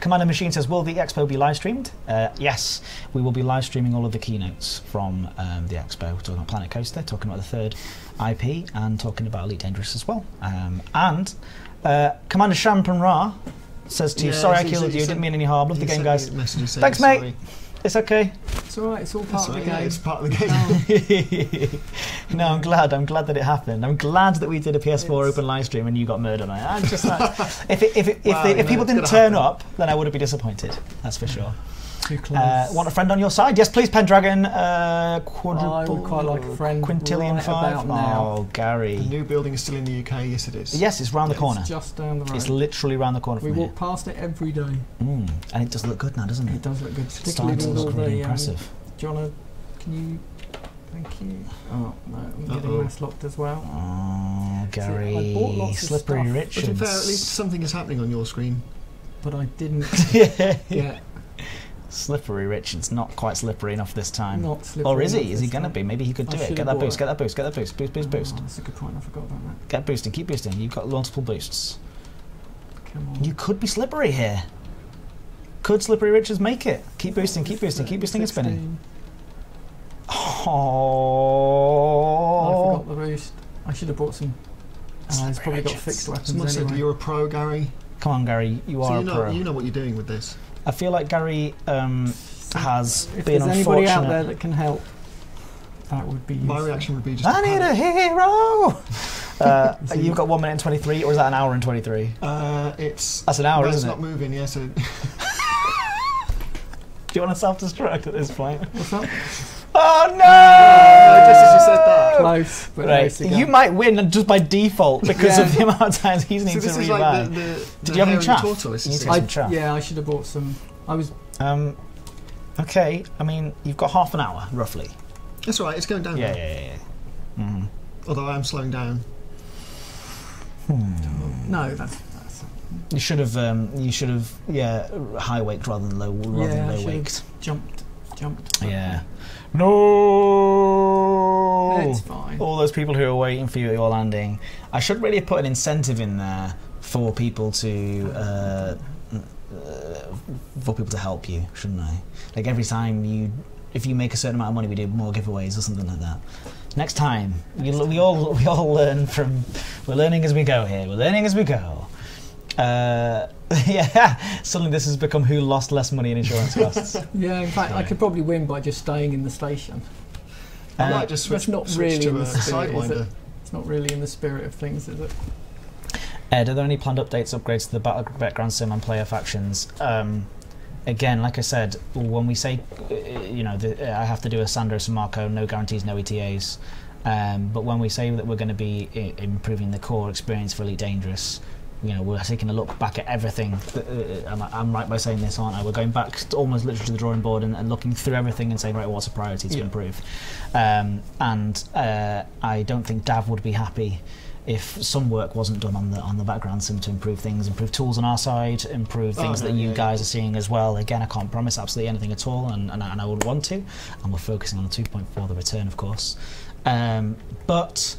Commander Machine says, will the expo be live streamed? Yes, we will be live streaming all of the keynotes from the expo. We're talking about Planet Coaster, talking about the third IP, and talking about Elite Dangerous as well. And Commander Shampan Ra says to you, sorry I killed you, didn't mean any harm, love the game, guys. Thanks, mate. Sorry. It's okay. It's alright, it's all part of the game. It's part of the game. No, I'm glad that it happened. I'm glad that we did a PS4 open live stream and you got murdered on it. I'm just like, if people didn't turn up, then I would have been disappointed. That's for sure. Too close. Want a friend on your side? Yes, please, Pendragon. I would quite like a friend. Quintillion right 5. About now. Oh, Gary. The new building is still in the UK. Yes, it is. Yes, it's round the corner. It's just down the road. It's literally round the corner from We here. walk past it every day. And it does look good now, doesn't it? It does look good. It's starting to look really impressive. Can you Thank you. Oh no, I'm getting mass locked as well. Oh, Gary, I bought lots of Slippery stuff. Richards. But to be fair, at least something is happening on your screen. But I didn't Yeah. get Slippery Richards, not quite slippery enough this time. not slippery. Or is he? enough Is he this going to time. be? Maybe he could do I it. should Get have that boost, bought get that boost, get that boost. Boost, boost, boost. Oh, that's a good point. I forgot about that. Get boosting, keep boosting. You've got multiple boosts. Come on. You could be slippery here. Could Slippery Richards make it? Keep boosting, keep boosting, keep boosting and spinning. 16. Oh. I forgot the boost. I should have bought some. It's probably got fixed weapons Someone said anyway. you're a pro, Gary. Come on, Gary, you are So a pro. you know what you're doing with this. I feel like Gary has If been there's anybody unfortunate. out there that can help, that would be useful. My reaction would be just. I need a hero. You've got 1 minute and 23, or is that an hour and 23? It's. That's an hour, well, isn't it's it? not moving. Yeah. So. Do you want to self-destruct at this point? What's up? Oh no! Just as you said that. Close, but Right, nice to go. you might win just by default because of the amount of times he's So needed this to is rebuy. like Did you have any chaff? tortoise. You need is to it? get some chaff. Yeah, I should have bought some. I was. Okay, I mean, you've got half an hour, roughly. That's all right. It's going down. Yeah, now. yeah, yeah. Mm-hmm. Although I am slowing down. No, that's. You should have, yeah, high waked rather than low Yeah, I low should waked. have jumped. Yeah. No. It's fine. All those people who are waiting for you at your landing. I should really put an incentive in there for people to help you, shouldn't I? Like every time if you make a certain amount of money, we do more giveaways or something like that. Next time, we all learn from. We're learning as we go here. We're learning as we go. Yeah. Suddenly, this has become who lost less money in insurance costs. Yeah, in fact, I could probably win by just staying in the station. I might just switch, That's not switch really in to the a spirit, is sidewinder. it? It's not really in the spirit of things, is it? Ed, are there any planned updates, upgrades to the background sim and player factions? Again, like I said, when we say, I have to do a Sanders and Marco, no guarantees, no ETAs. But when we say that we're going to be improving the core experience for Elite Dangerous, we're taking a look back at everything. I'm right by saying this, aren't I? We're going back to almost literally to the drawing board and looking through everything and saying, right, what's a priority to improve? I don't think Dav would be happy if some work wasn't done on the background sim to improve things, improve tools on our side, improve things that you guys are seeing as well. Again, I can't promise absolutely anything at all, and I would want to, and we're focusing on the 2.4, the return, of course. But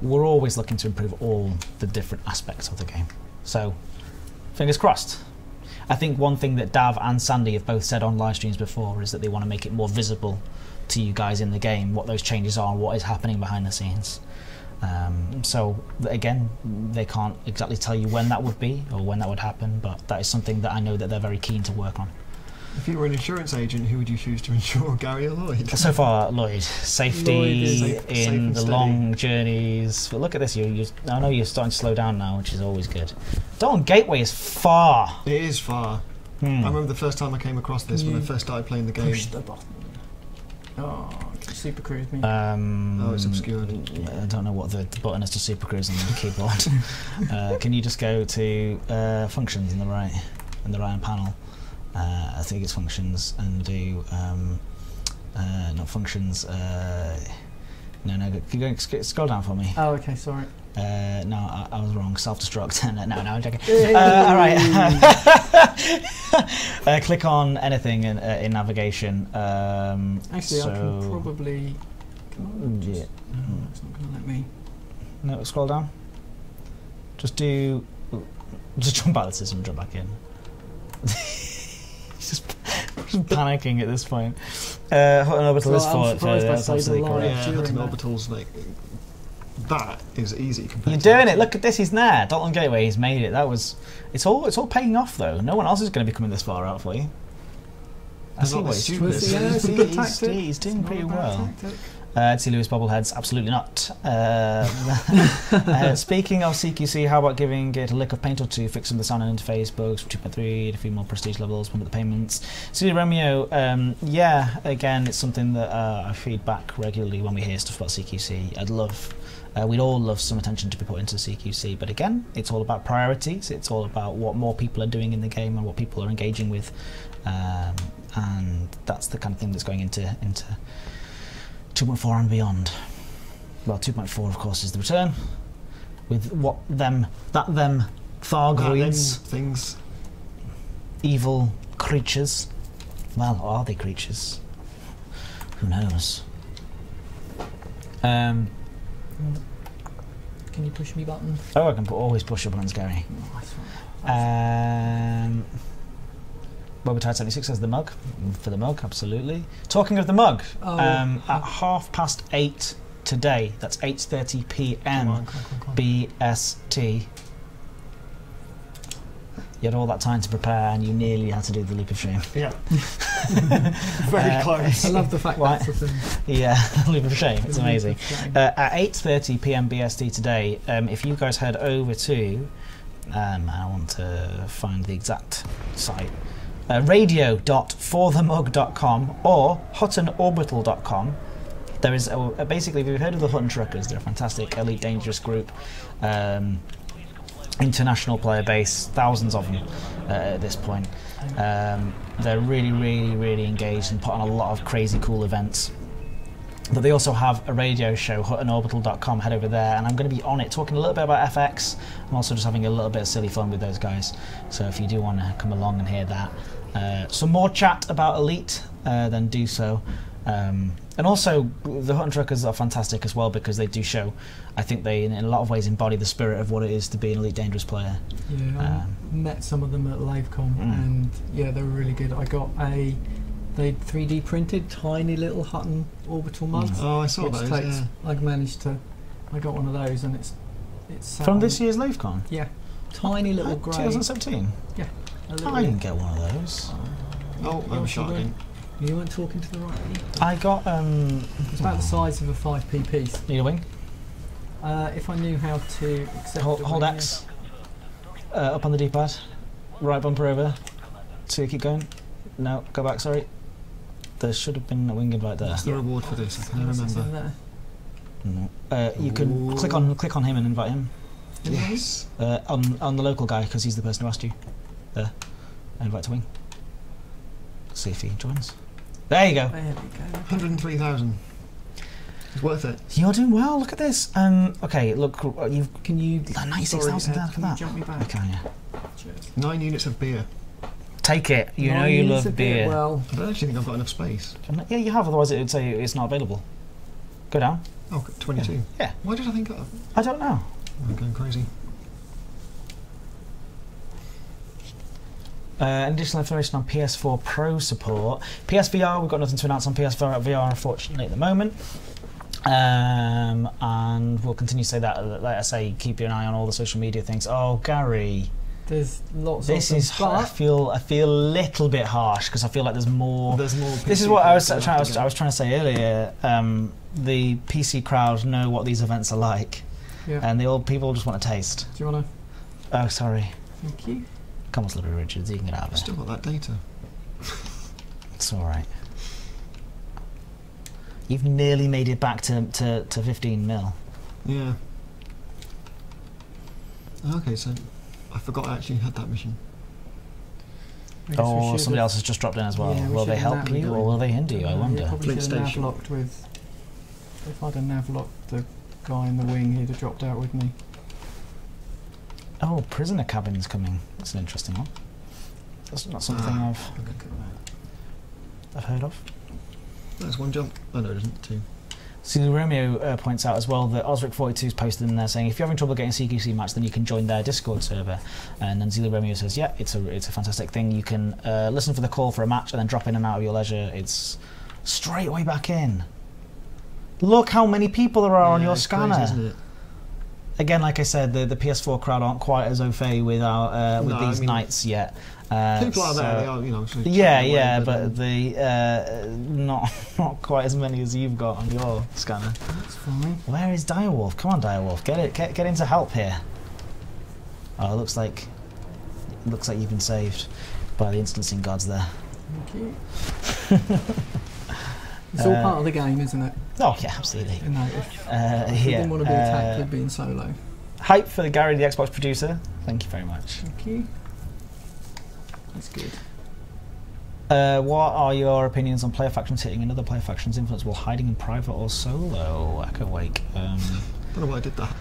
we're always looking to improve all the different aspects of the game. So, fingers crossed. I think one thing that Dav and Sandy have both said on live streams before is that they want to make it more visible to you guys in the game what those changes are and what is happening behind the scenes. So again, they can't exactly tell you when that would be or when that would happen, but that is something that I know that they're very keen to work on. If you were an insurance agent, who would you choose to insure, Gary or Lloyd? So far, Lloyd. Safety in the long journeys. But look at this, I know you're starting to slow down now, which is always good. Dalton Gateway is far. It is far. I remember the first time I came across this when I first started playing the game. Push the button. Oh, super cruise me. It's obscured. I don't know what the button is to super cruise on the keyboard. Can you just go to functions in the right hand panel? I think it's functions and do not functions. Scroll down for me. Oh, okay, sorry. No, I was wrong. Self-destruct. no, I'm joking. All right. Click on anything in navigation. Actually, I can probably. No, it's not going to let me. No, scroll down. Just jump out of the system and jump back in. just panicking at this point. Hot and orbital is for that's absolutely correct. Yeah, hunting orbitals, like that is easy compared You're to doing that. it. Look at this. He's there. Dalton Gateway. He's made it. It's all paying off though. No one else is going to be coming this far out for you. I see what he's doing. It's a good tactic. He's doing pretty well. See Lewis Bobbleheads, absolutely not. Speaking of CQC, how about giving it a lick of paint or two, fix some of the sound and interface bugs from 2.3, to few more prestige levels, pump up the payments. See Romeo, yeah, again, it's something that I feed back regularly when we hear stuff about CQC. We'd all love some attention to be put into CQC, but again, it's all about priorities. It's all about what more people are doing in the game and what people are engaging with, and that's the kind of thing that's going into 2.4 and beyond. Well, 2.4, of course, is the return with them Thargoids, things, evil creatures. Well, are they creatures? Who knows? Can you push me button? Oh, I can always push your buttons, Gary. Bobby Tide 76 says the mug. For the mug, absolutely. Talking of the mug, at 8:30 today, that's 8:30 p.m. BST. You had all that time to prepare and you nearly had to do the leap of shame. Yeah. Very close. I love the fact that's a thing. Yeah, leap of shame, it's amazing. At 8:30 p.m. BST today, if you guys head over to, I want to find the exact site, radio.forthemug.com or huttonorbital.com. There is basically, if you've heard of the Hutton Truckers, they're a fantastic elite dangerous group, international player base, thousands of them at this point. They're really engaged and put on a lot of crazy cool events. But they also have a radio show, huttonorbital.com. Head over there, and I'm going to be on it talking a little bit about FX. I'm also just having a little bit of silly fun with those guys. So if you do want to come along and hear that, some more chat about Elite, then do so. And also, the Hutton Truckers are fantastic as well because they do show, I think they in a lot of ways embody the spirit of what it is to be an Elite Dangerous player. Yeah, I met some of them at LiveCon and yeah, they were really good. They 3D printed tiny little Hutton orbital mugs. Oh, I saw those, yeah. I got one of those and it's From this year's LiveCon? Yeah. Tiny little grey. 2017? Yeah. I didn't get one of those. Oh, I'm sure I didn't. You weren't talking to the right lady? I got it's about the size of a 5p piece. Need a wing? If I knew how to accept Hold X. Up on the D-pad. Right bumper over. So keep going. No, go back, sorry. There should have been a wing invite there. What's the reward for this? I can't remember. No. You can click on him and invite him. Yes. On the local guy, because he's the person who asked you. There. Invite to wing. See if he joins. There you go. There we go. 103,000. It's worth it. You're doing well. Look at this. Okay, look. Can you 96,000 down. Look at that. Jump me back? I can, yeah. Cheers. 9 units of beer. Take it. You know you love beer. Well, I don't actually think I've got enough space. Yeah, you have. Otherwise, it would say it's not available. Go down. Oh, 22. Yeah. Why did I think of? I don't know. I'm going crazy. Additional information on PS4 Pro support. PSVR, we've got nothing to announce on PSVR unfortunately at the moment. And we'll continue to say that. Like I say, keep an eye on all the social media things. Oh, Gary. There's lots this of is them, I feel a little bit harsh because I feel like there's more. There's more. This is what I was trying to say earlier. The PC crowd know what these events are like, and people just want a taste. Do you want to? Oh, sorry. Thank you. Come on, Slippery Richards, you can get out of there. Still got that data. It's all right. You've nearly made it back to 15 mil. Yeah. Okay, so I forgot I actually had that mission. Oh, somebody else has just dropped in as well. Yeah, will they help you or will they hinder you? I wonder. Probably should have nav-locked with. If I'd have nav-locked the guy in the wing, he'd have dropped out with me. Oh, prisoner cabin's coming. That's an interesting one. That's not something I've heard of. That's one jump. Oh no, it isn't. 2. See, Romeo points out as well that Osric42's posted in there saying if you're having trouble getting a CQC match, then you can join their Discord server. And then Zila Romeo says, yeah, it's a fantastic thing. You can listen for the call for a match and then drop in and out of your leisure. It's straight way back in. Look how many people there are on your scanner. Crazy, isn't it? Again, like I said, the PS4 crowd aren't quite as au fait with our these nights yet. People are there, they are, sort of yeah, chatting away, yeah, but the not quite as many as you've got on your scanner. That's fine. Where is Direwolf? Come on, Direwolf, get in to help here. Oh, it looks like you've been saved by the instancing gods there. Thank you. It's all part of the game, isn't it? Oh yeah, absolutely. You know, if you didn't want to be attacked, you'd be in solo. Hype for Gary, the Xbox producer. Thank you very much. Thank you. That's good. What are your opinions on player factions hitting another player faction's influence while hiding in private or solo? Echo Wake. I don't know why I did that.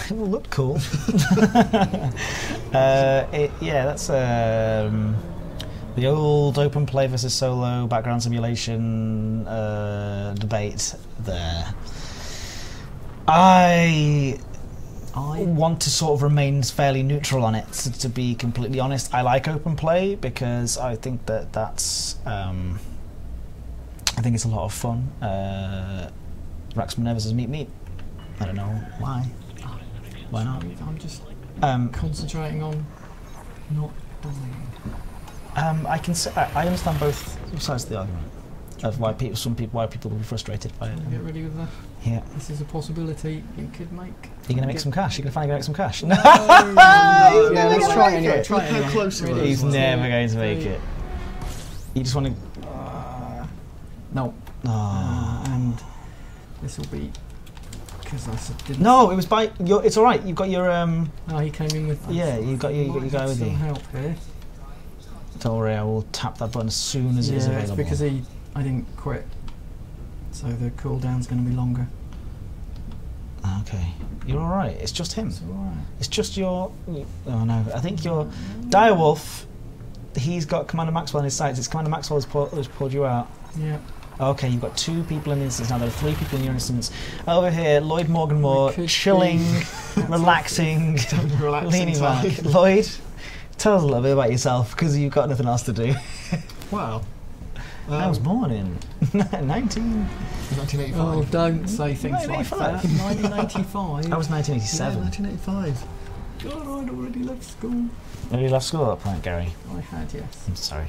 It will look cool. Yeah, that's the old open play versus solo background simulation debate there. I want to sort of remain fairly neutral on it, to be completely honest. I like open play because I think that's I think it's a lot of fun. Raxman never says meet. I don't know why. Why not? I'm just concentrating on not dying. I understand both sides of the argument of why people will be frustrated by it. Get ready with that. Yeah. This is a possibility you could make. You're gonna make some cash. You're gonna finally make some cash. No. Yeah, let's try it anyway. Try it How anyway. close it Really. He's was. never going to make it. You just want to. No. Oh. And this will be because I didn't. No, it was by your. It's all right. You've got your. Oh, he came in with. Yeah, you got your guy with some you. help here. Don't worry, I will tap that button as soon as it is available. It's because I didn't quit, so the cooldown's going to be longer. Okay, you're all right. It's just him. It's all right. It's just your. Oh no, I think your Direwolf. He's got Commander Maxwell on his sides. It's Commander Maxwell who's pulled you out. Yeah. Okay, you've got 2 people in the instance now. There are 3 people in your instance. Over here, Lloyd Morganmore, chilling, relaxing, leaning back. Lloyd, tell us a little bit about yourself because you've got nothing else to do. Wow. I was born in 1985. Oh, don't say things like that. 1985. I was 1987. Yeah, 1985. God, I'd already left school. Have you left school at that point, Gary? I had, yes. I'm sorry.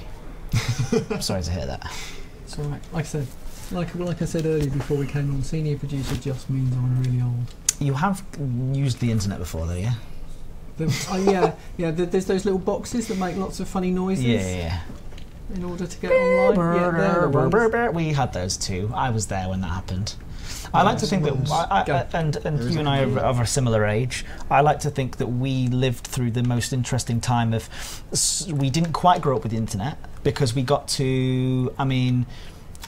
I'm sorry to hear that. It's all right. Like I said, like I said earlier before we came on, senior producer just means I'm really old. You have used the internet before, though, yeah? Yeah. There's those little boxes that make lots of funny noises. Yeah. In order to get online. Yeah, they're the ones. We had those too. I was there when that happened. I like to think that, and you and I are of a similar age. I like to think that we lived through the most interesting time of. We didn't quite grow up with the internet because we got to. I mean,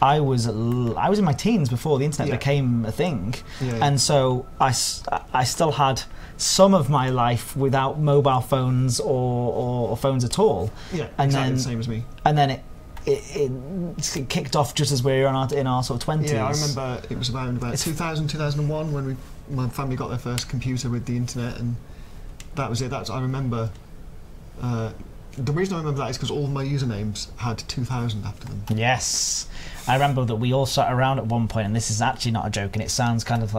I was in my teens before the internet became a thing, and so I still had some of my life without mobile phones or phones at all. Yeah, and exactly then the same as me. And then it kicked off just as we were in our sort of 20s. Yeah, I remember it was around about 2000, 2001 when my family got their first computer with the internet, and that was it. I remember. The reason I remember that is because all of my usernames had 2000 after them. Yes, I remember that we all sat around at one point, and this is actually not a joke, and it sounds kind of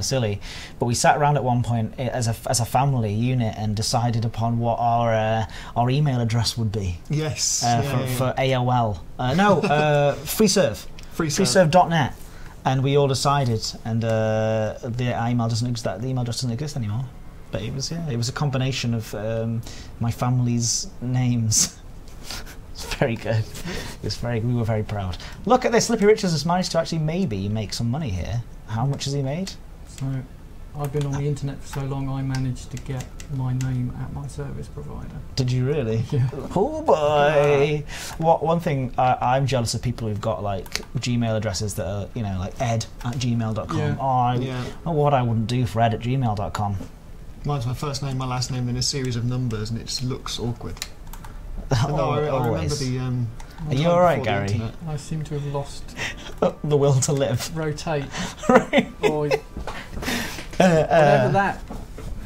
silly, but we sat around at one point as a family unit and decided upon what our email address would be. Yes, for AOL. freeserve.net, and we all decided, and the email address doesn't exist anymore. But it was a combination of my family's names. It's very good. We were very proud. Look at this. Slippy Richards has managed to actually maybe make some money here. How much has he made? So, I've been on the internet for so long. I managed to get my name at my service provider. Did you really? Yeah. Oh boy! One thing I'm jealous of people who've got like Gmail addresses that are like ed@gmail.com. Yeah. What I wouldn't do for ed@gmail.com. Mine's my first name, my last name, then a series of numbers, and it just looks awkward. I remember the. Are you all right, Gary? I seem to have lost the will to live. rotate. Right. Or whatever that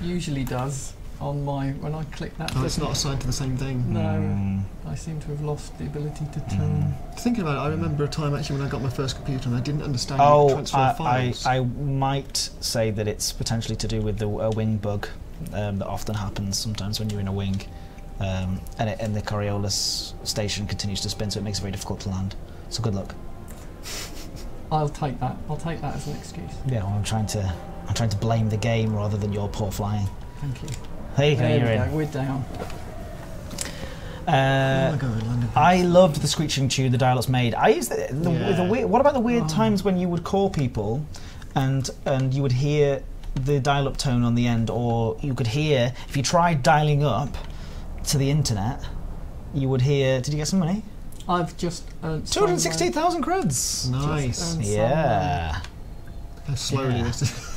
usually does on when I click that. Oh, it's not assigned to the same thing. No, I seem to have lost the ability to turn. Thinking about it, I remember a time actually when I got my first computer and I didn't understand transfer files. I might say that it's potentially to do with a wing bug that often happens sometimes when you're in a wing. and the Coriolis station continues to spin, so it makes it very difficult to land. So good luck. I'll take that. I'll take that as an excuse. Yeah, well, I'm trying to blame the game rather than your poor flying. Thank you. There you go. There You're we in. go. We're down. I loved the screeching tune the dial-ups made. I used the weird, what about the weird times when you would call people and you would hear the dial-up tone on the end, or you could hear, if you tried dialing up to the internet, you would hear, did you get some money? I've just earned 260,000 creds. Nice. Yeah. How slowly this is.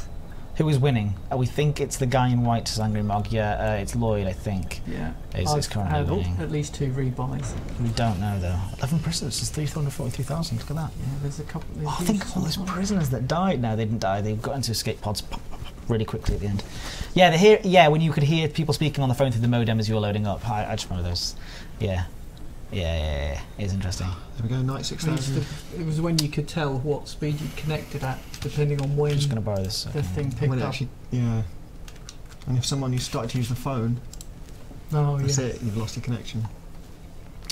Who is winning? We think it's the guy in white, says Angry Mog. Yeah, it's Lloyd, I think. Yeah. Is currently I've winning. had at least 2 rebuys. We don't know though. 11 prisoners, it's 343,000. Look at that. Yeah, there's a couple. Oh, think of all those prisoners that died. No, they didn't die. They got into escape pods really quickly at the end. Yeah, when you could hear people speaking on the phone through the modem as you were loading up. I just remember those. Yeah. It's interesting. There we go, 96,000. It was when you could tell what speed you connected at, depending on when I'm just going to borrow this. the thing picked When it up. actually, yeah. And if you started to use the phone, Oh, that's yeah. it, you've lost your connection.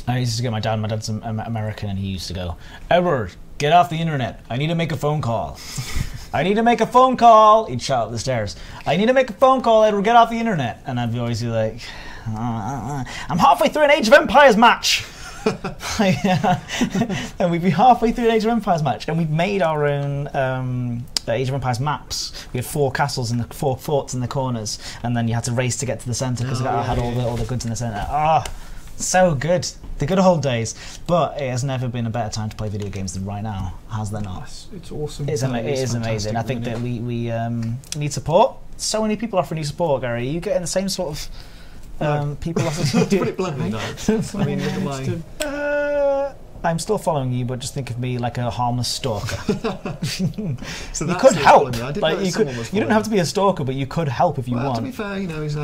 I used to get my dad. My dad's American, and he used to go, Edward, get off the internet. I need to make a phone call. I need to make a phone call. He'd shout up the stairs. I need to make a phone call, Edward, get off the internet. And I'd always be like, I'm halfway through an Age of Empires match. And we'd be halfway through an Age of Empires match, and we'd made our own Age of Empires maps. We had 4 castles and 4 forts in the corners, and then you had to race to get to the centre because I had all the goods in the centre. So good. The good old days. But it has never been a better time to play video games than right now, has there not? It's awesome. It is amazing. I think that we need support. So many people offering you support, Gary. Are you getting the same sort of people offering To put it bluntly, no. I mean, look at my... I'm still following you, but just think of me like a harmless stalker. So You could help. I did Like notice someone was you don't following have to be a stalker, but you could help if you me. want. To be fair, he's just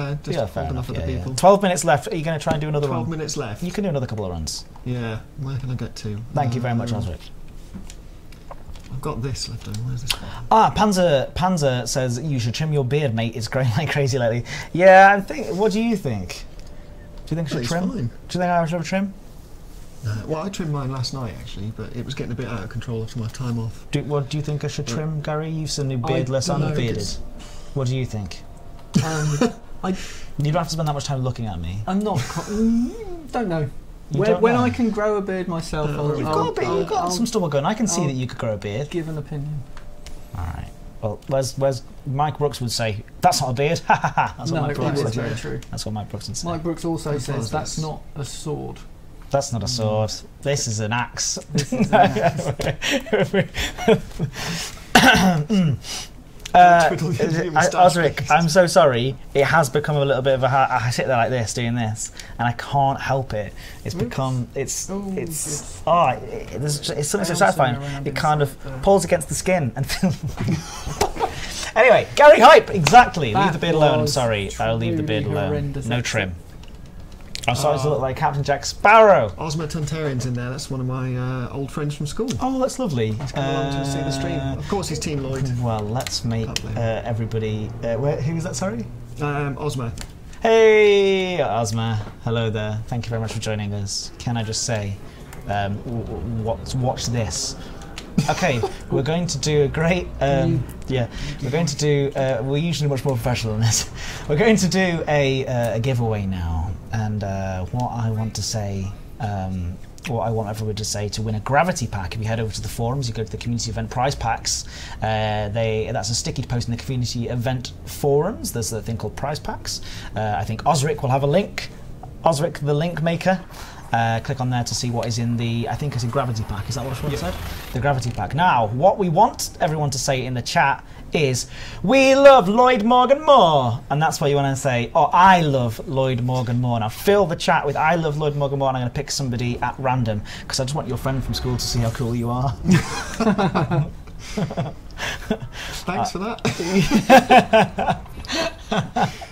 fair old enough enough. of the people. 12 minutes left. Are you going to try and do another 12 run? minutes left. You can do another couple of runs. Yeah, where can I get to? Thank you very much, Osric. I've got this left over. Where's this one? Panzer says you should trim your beard, mate. It's growing like crazy lately. Yeah, what do you think? Do you think I should It's trim? fine. Do you think I should have a trim? Well, I trimmed mine last night actually, but it was getting a bit out of control after my time off. What do you think I should trim, Gary? You've seen new beardless. don't I'm know. bearded. What do you think? I You don't have to spend that much time looking at me. I'm not. Don't know. You don't When know? I can grow a beard myself, You've got some stubble going. I can see that you could grow a beard. give an opinion. All right. Well, where's Mike Brooks would say, that's not a beard. That's what No, Mike Brooks that would is very say. true. That's what Mike Brooks would say. Mike Brooks also How far says is that's this? not a sword. That's not a sword. This is an axe. This is an axe. Osric, I'm so sorry. It has become a little bit of I sit there like this, doing this, and I can't help it. It's become, it's something so satisfying. It kind of pulls against the skin. And anyway, Gary Hype, exactly. Leave the beard alone. I'm sorry, I'll leave the beard truly alone. horrendous No accent. trim. I'm starting to look like Captain Jack Sparrow. Ozma Tantarian's in there. That's one of my old friends from school. Oh, that's lovely. He's come along to see the stream. Of course, he's Team Lloyd. Well, let's make Can't blame everybody. Who is that? Sorry. Ozma. Hey, Ozma. Hello there. Thank you very much for joining us. Can I just say, watch this. Okay, we're going to do a great. We're going to do. We're usually much more professional than this. We're going to do a giveaway now, and what I want to say. What I want everyone to say to win a Gravity Pack. If you head over to the forums, you go to the community event prize packs. That's a sticky post in the community event forums. There's a thing called prize packs. I think Osric will have a link. Osric, the link maker. Click on there to see what is in the, I think it's a Gravity Pack. Is that what it said? The Gravity Pack. Now, what we want everyone to say in the chat is, we love Lloyd Morgan Moore. And that's what you want to say. Or, I love Lloyd Morgan Moore. Now, fill the chat with, I love Lloyd Morgan Moore, and I'm going to pick somebody at random, because I just want your friend from school to see how cool you are. Thanks for that.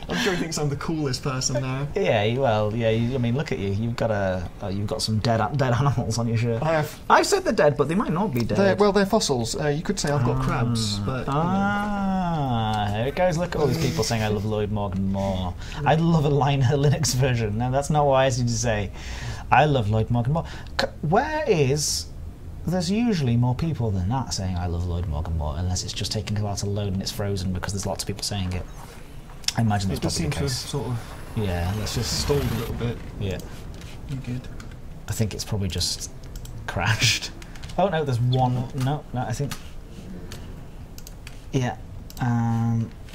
I'm sure he thinks I'm the coolest person now. Yeah, well, yeah. I mean, look at you. You've got some dead animals on your shirt. I have. I've said they're dead, but they might not be dead. They're fossils. You could say I've got crabs, but okay. guys, look at all these people saying I love Lloyd Morgan more. I'd love a Linux version. No, that's not what I asked you to say. I love Lloyd Morgan more. There's usually more people than that saying I love Lloyd Morgan more, unless it's just taking a while to load and it's frozen because there's lots of people saying it. I imagine that's probably the case. Sort of let's just stalled a little bit. Yeah. You good? I think it's probably just crashed. Oh no, there's one. No, I think. Yeah.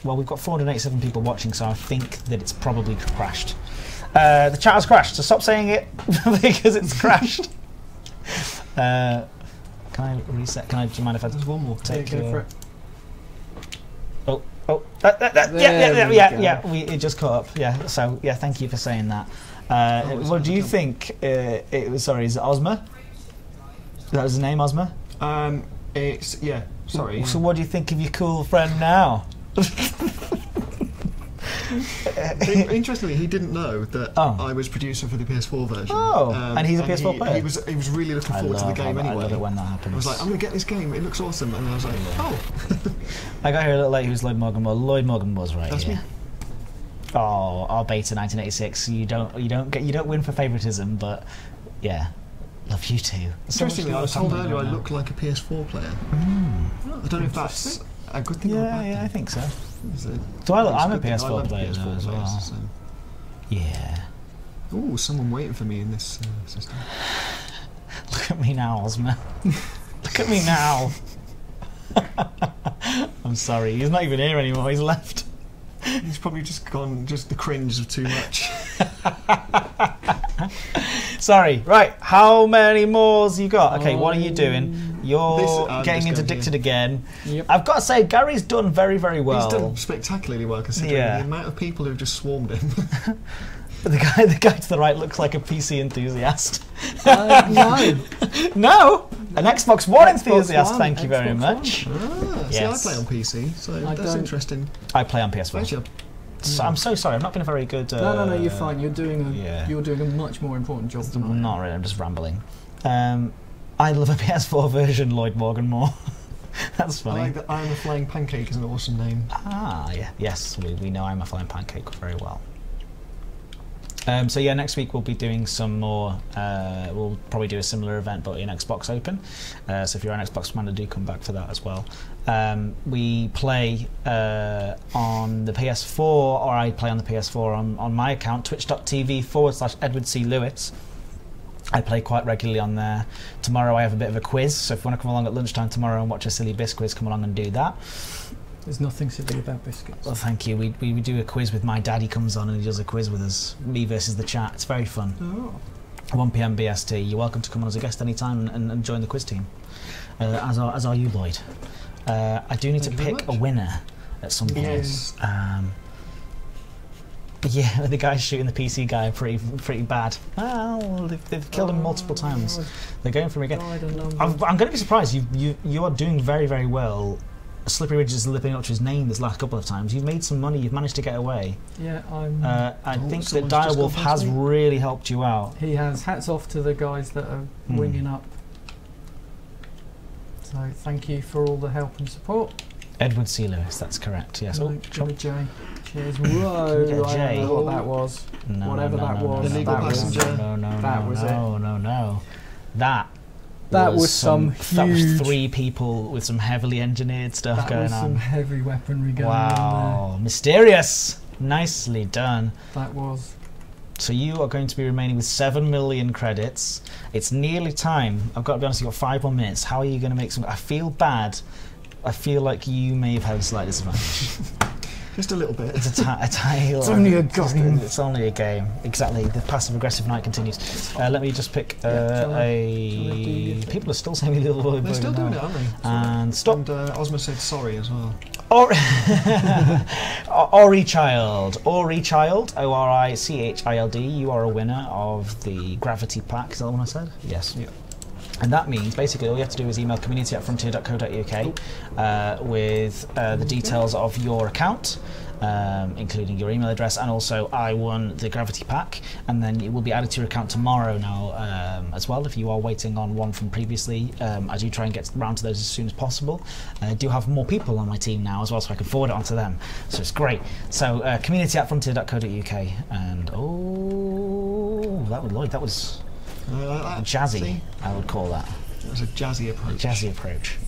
Well, we've got 487 people watching, so I think that it's probably crashed. The chat has crashed, so stop saying it because it's crashed. Can I reset? Do you mind if I There's one more? take go for it. Yeah. It just caught up. Yeah. So yeah, thank you for saying that. What do you think? It was is it Ozma? That was his name, Ozma. Sorry. So what do you think of your cool friend now? Interestingly, he didn't know that I was producer for the PS4 version. And he's a PS4 player. He was really looking forward to the game anyway. I love it when that happens. I was like, I'm going to get this game. It looks awesome, and I was like, I got here a little late. Who's Lloyd Morgan? Well, Lloyd Morgan was right. That's me. Oh, our beta 1986. You don't win for favoritism, but yeah, love you too. Interestingly, I was told earlier I look like a PS4 player. I don't know if that's a good thing or a bad thing. Yeah, I think so. I'm a PS4 player as well. So. Yeah. Ooh, someone waiting for me in this system. Look at me now, Ozma. Look at me now. I'm sorry, he's not even here anymore. He's left. He's probably just gone. Just the cringe of too much. Sorry. Right. How many mores you got? Okay. What are you doing? You're getting into Addicted again. Yep. I've got to say, Gary's done very, very well. He's done spectacularly well considering the amount of people who've just swarmed him. The guy to the right looks like a PC enthusiast. No. No? An Xbox One enthusiast, thank you very much. See, I play on PC, so that's interesting. I play on PS4. So I'm so sorry, I've not been a very good... No, you're fine. You're doing a much more important job than I am. Not really, I'm just rambling. I love a PS4 version, Lloyd Morgan more. That's funny. I like that I'm a Flying Pancake is an awesome name. Yes, we know I'm a Flying Pancake very well. So yeah, next week we'll be doing some more. We'll probably do a similar event, but in Xbox Open. So if you're an Xbox fan, do come back for that as well. We play on the PS4, or I play on the PS4 on my account, twitch.tv/Edward C. Lewis. I play quite regularly on there. Tomorrow I have a bit of a quiz, so if you want to come along at lunchtime tomorrow and watch a silly biscuit quiz, come along and do that. There's nothing silly about biscuits. Well, thank you. We do a quiz with my dad. He comes on and he does a quiz with us, me versus the chat. It's very fun. 1 PM BST. You're welcome to come on as a guest anytime and join the quiz team. As are you, Lloyd. I do need to pick a winner at some point. Yes. Yeah, the guys shooting the PC guy are pretty bad. Well, they've killed him multiple times. They're going for him again. I'm going to be surprised. You are doing very, very well. Slippery Ridge is living up to his name this last couple of times. You've made some money. You've managed to get away. Yeah, I think that Direwolf has really helped you out. He has. Hats off to the guys that are winging up. So thank you for all the help and support. Edward C. Lewis, that's correct. Yes. Got a J. Cheers. Whoa! I don't know what that was. Whatever that was. Illegal passenger. No. That was some huge... That was 3 people with some heavily engineered stuff going on. That was some heavy weaponry going on Wow, mysterious. Nicely done. That was. So you are going to be remaining with 7 million credits. It's nearly time. I've got to be honest, you've got 5 more minutes. How are you going to make some... I feel bad. I feel like you may have had a slight disadvantage. Just a little bit. It's it's only a game. It's only a game. Exactly. The passive-aggressive night continues. Let me just pick people are still saying we little They're still doing it, aren't they? And stop. And Ozma said sorry as well. Ori Child, ORICHILD. You are a winner of the Gravity Pack. Is that the one I said? Yes. Yeah. And that means basically all you have to do is email community@frontier.co.uk with the details of your account, including your email address, and also I won the Gravity Pack, and then it will be added to your account tomorrow. Now as well. If you are waiting on one from previously, I do try and get around to those as soon as possible. I do have more people on my team now as well, so I can forward it on to them. So it's great. So community@frontier.co.uk, and that was jazzy. See? I would call that. It was a jazzy approach. A jazzy approach.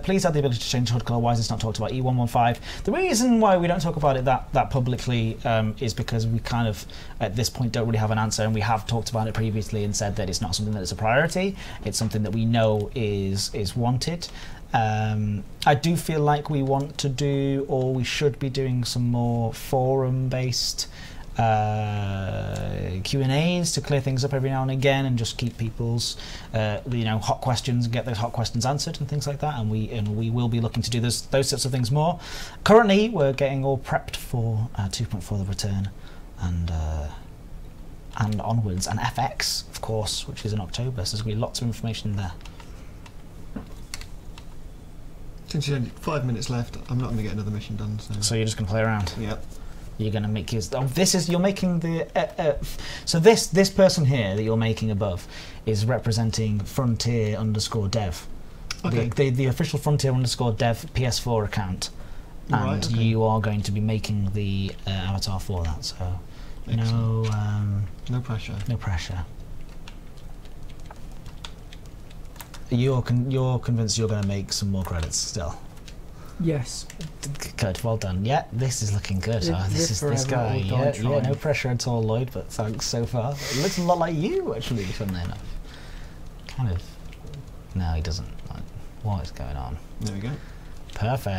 Please add the ability to change HUD colour. Why is this not talked about? E115. The reason why we don't talk about it that publicly is because we kind of, at this point, don't really have an answer, and we have talked about it previously and said that it's not something that is a priority. It's something that we know is wanted. I do feel like we want to do, or we should be doing, some more forum-based Q&As to clear things up every now and again, and just keep people's hot questions and get those hot questions answered and things like that. And we will be looking to do those sorts of things more. Currently, we're getting all prepped for 2.4 the return, and onwards, and FX, of course, which is in October. So there's going to be lots of information there. Since you had 5 minutes left, I'm not going to get another mission done. So you're just going to play around. Yep. You're going to make your... you're making the... so this person here that you're making above is representing Frontier_dev. Okay. The official Frontier_dev PS4 account. And Right, okay. you are going to be making the avatar for that, so... Excellent. No pressure. No pressure. You're convinced you're going to make some more credits still? Yes. Good, well done. Yeah, this is looking good. Live This forever guy. or die Yeah, trying. no pressure at all, Lloyd, but thanks so far. It looks a lot like you, actually, funnily enough. Kind of. No, he doesn't. What is going on? There we go. Perfect.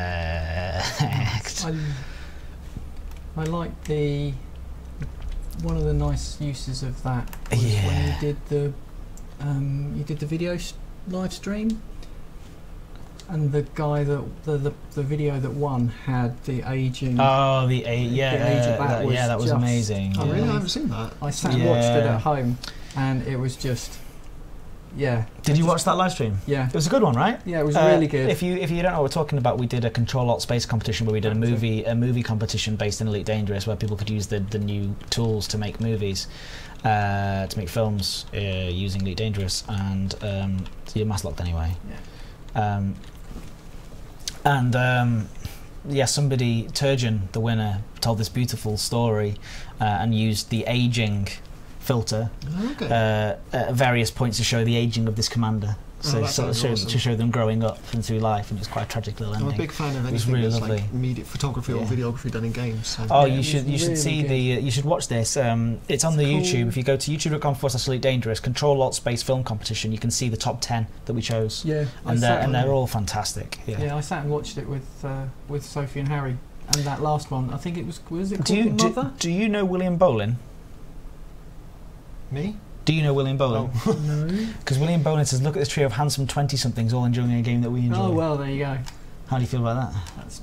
I like one of the nice uses of that was when you did the video live stream, and the guy that the video that won had the aging. Oh, the age of that. That was amazing. Oh, yeah. really? I haven't seen that. I sat and watched it at home, and it was just, yeah. Did you watch that live stream? Yeah. It was a good one, right? Yeah, it was really good. If you don't know what we're talking about, we did a Control Alt Space competition where we did a movie competition based in Elite Dangerous, where people could use the new tools to make movies, to make films using Elite Dangerous, and so you're mass locked anyway. Yeah. Somebody, Turgeon, the winner, told this beautiful story and used the aging filter at various points to show the aging of this commander. So awesome. to show them growing up and through life, and it's quite a tragic little ending. I'm a big fan of anything really that's lovely. like media photography or videography done in games. So. Oh, Yeah, you should really see good. you should watch this. It's on the YouTube. If you go to youtube.com/Elite Dangerous, Control Alt Space Film Competition, you can see the top 10 that we chose. Yeah, And they're all fantastic. I sat and watched it with Sophie and Harry, and that last one, I think it was it called Mother? Do you know William Bolin? Me? Do you know William Bolin? Oh. No. Because William Bolin says, look at this trio of handsome 20-somethings all enjoying a game that we enjoy. Oh well, there you go. How do you feel about that? That's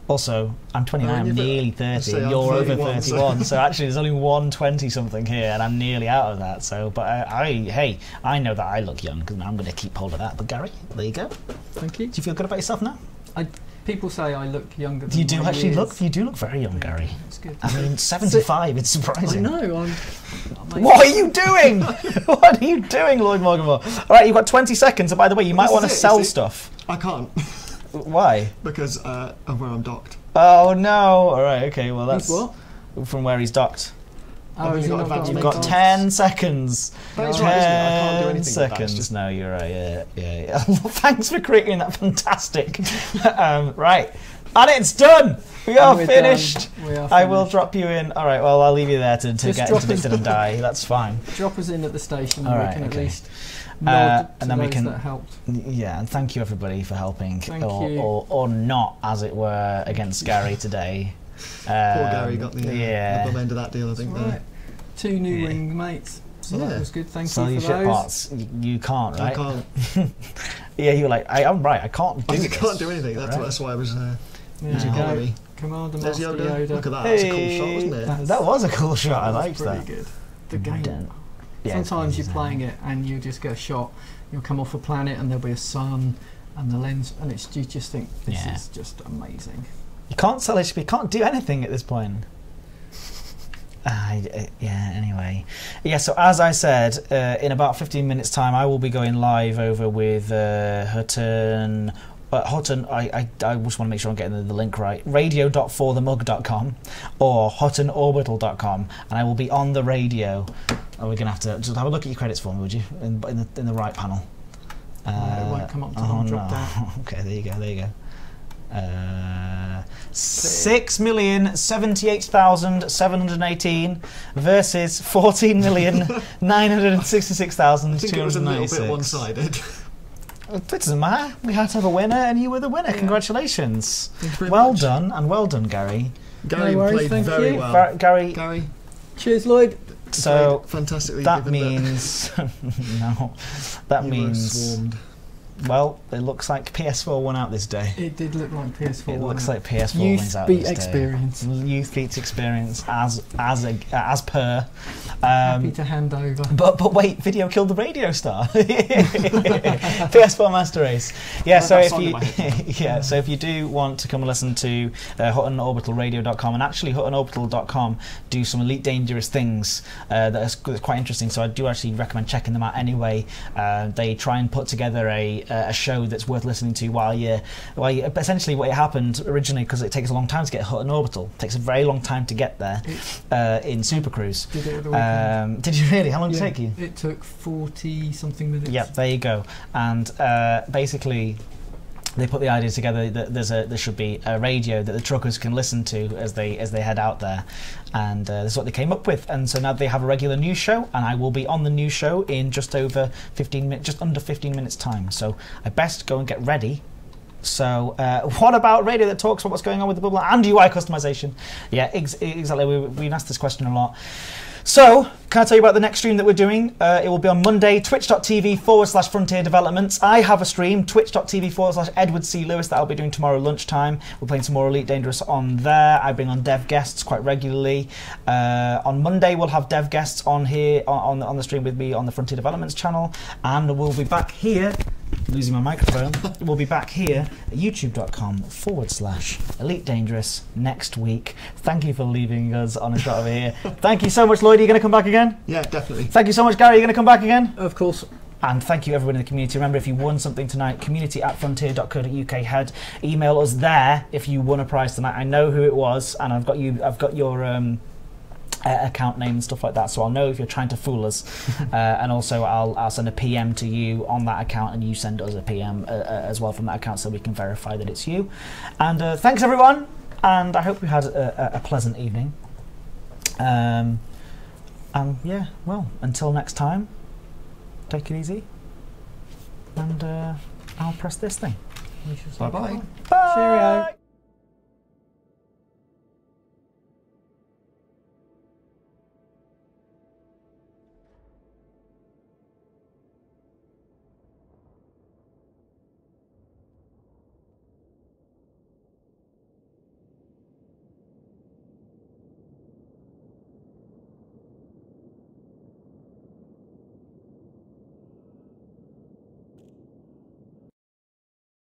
Also, I'm 29, I'm nearly 30, say and I'm you're over 31, 31, so actually there's only one 20-something here, and I'm nearly out of that. So, but I know that I look young, because I'm going to keep hold of that. But Gary, there you go. Thank you. Do you feel good about yourself now? People say I look younger than You do my actually years. look. You do look very young, Gary. It's good. I mean, 75. It's I surprising. know. What are you doing? What are you doing, Lloyd Morganmore? All right, you've got 20 seconds. And by the way, you might want to sell stuff. I can't Why? because of where I'm docked. Oh no! All right. Okay. Well, that's What? from where he's docked. Oh, I've has he got not advanced You've You've got got 10 seconds. That is right, isn't it? I can't do anything 10 with that, it's seconds. just- No, you're right. Yeah. Thanks for creating that fantastic. Right. And it's done. We are We're finished. done. We are I will finished. drop you in. All right. Well, I'll leave you there to Just get drop interdicted and die. That's fine. Drop us in at the station, All and right, we can okay. at least nod and to then we those can- that helped. Yeah, and thank you everybody for helping, Thank you. or not, as it were, against Gary today. Poor Gary got the bum end of that deal, I think. Right. 2 new Yeah. ring mates. So Yeah. that was good. Thank Sell you your for shit those. parts. You can't, right? I can't. Yeah, you're like, I'm right. I can't do I this. can't do anything. Right. That's why I was There using you go. Holly. Commander There's Master Yoda. Yoda. Look at that. That's a cool shot, wasn't it? That was a cool shot. I That was liked that. pretty good. The game. Yeah, it's Sometimes crazy, you're playing it and you just get a shot. You'll come off a planet and there'll be a sun and the lens, and you just think this Yeah. is just amazing. You can't sell HP. You can't do anything at this point. Yeah, anyway. Yeah, so as I said, in about 15 minutes' time, I will be going live over with Hutton. Hutton, I just want to make sure I'm getting the link right. radio.forthemug.com or huttonorbital.com, and I will be on the radio. Oh, we're going to have to just have a look at your credits for me, would you? In the right panel. It won't come up until I'm dropped out. Okay, there you go. 6,078,718 versus 14,966,296. I think it was a little bit one-sided. It doesn't matter. We had to have a winner, and you were the winner. Yeah. Congratulations. Thanks very Well much. done, and well done, Gary. Gary No worries, played thank very you. well. Gary, Cheers, Lloyd. so Played fantastically. that given means... no. That you were means... swarmed. Well, it looks like PS4 won out this day. It did look like PS4. It looks like PS4 Youth wins out beat this experience. day. Youth beats experience as per. Happy to hand over. But wait, video killed the radio star. PS4 Master Race. Yeah, so if you so if you do want to come and listen to HuttonOrbitalRadio.com, and actually HuttonOrbital.com do some Elite Dangerous things that are quite interesting. So I do actually recommend checking them out anyway. They try and put together a show that's worth listening to while you essentially what happened originally, because it takes a long time to get Hutton Orbital. It takes a very long time to get there in Super Cruise. Did it at the weekend. Did you really? How long did it take you? It took 40-something minutes. Yeah, there you go. And basically, they put the idea together that there should be a radio that the truckers can listen to as they head out there, and this is what they came up with. And so now they have a regular news show, and I will be on the news show in just under 15 minutes time. So I best go and get ready. So what about radio that talks about what's going on with the bubble and UI customization? Yeah, exactly. We've been asked this question a lot. So, can I tell you about the next stream that we're doing? It will be on Monday, twitch.tv/Frontier Developments. I have a stream, twitch.tv/Edward C. Lewis, that I'll be doing tomorrow lunchtime. We're playing some more Elite Dangerous on there. I bring on dev guests quite regularly. On Monday, we'll have dev guests on here, on the stream with me on the Frontier Developments channel. And we'll be back here, losing my microphone, we'll be back here at youtube.com/Elite Dangerous next week. Thank you for leaving us on a shot over here. Thank you so much, Lloyd. Are you going to come back again? Yeah, definitely. Thank you so much, Gary. Are you going to come back again? Of course. And thank you everyone in the community. Remember, if you won something tonight, community@frontier.co.uk, email us there if you won a prize tonight. I know who it was, and I've got your account name and stuff like that, so I'll know if you're trying to fool us. And also I'll send a PM to you on that account, and you send us a PM as well from that account, so we can verify that it's you. And thanks everyone, and I hope you had a pleasant evening. And yeah, well, until next time, take it easy, and I'll press this thing. Bye-bye. Bye. Cheerio.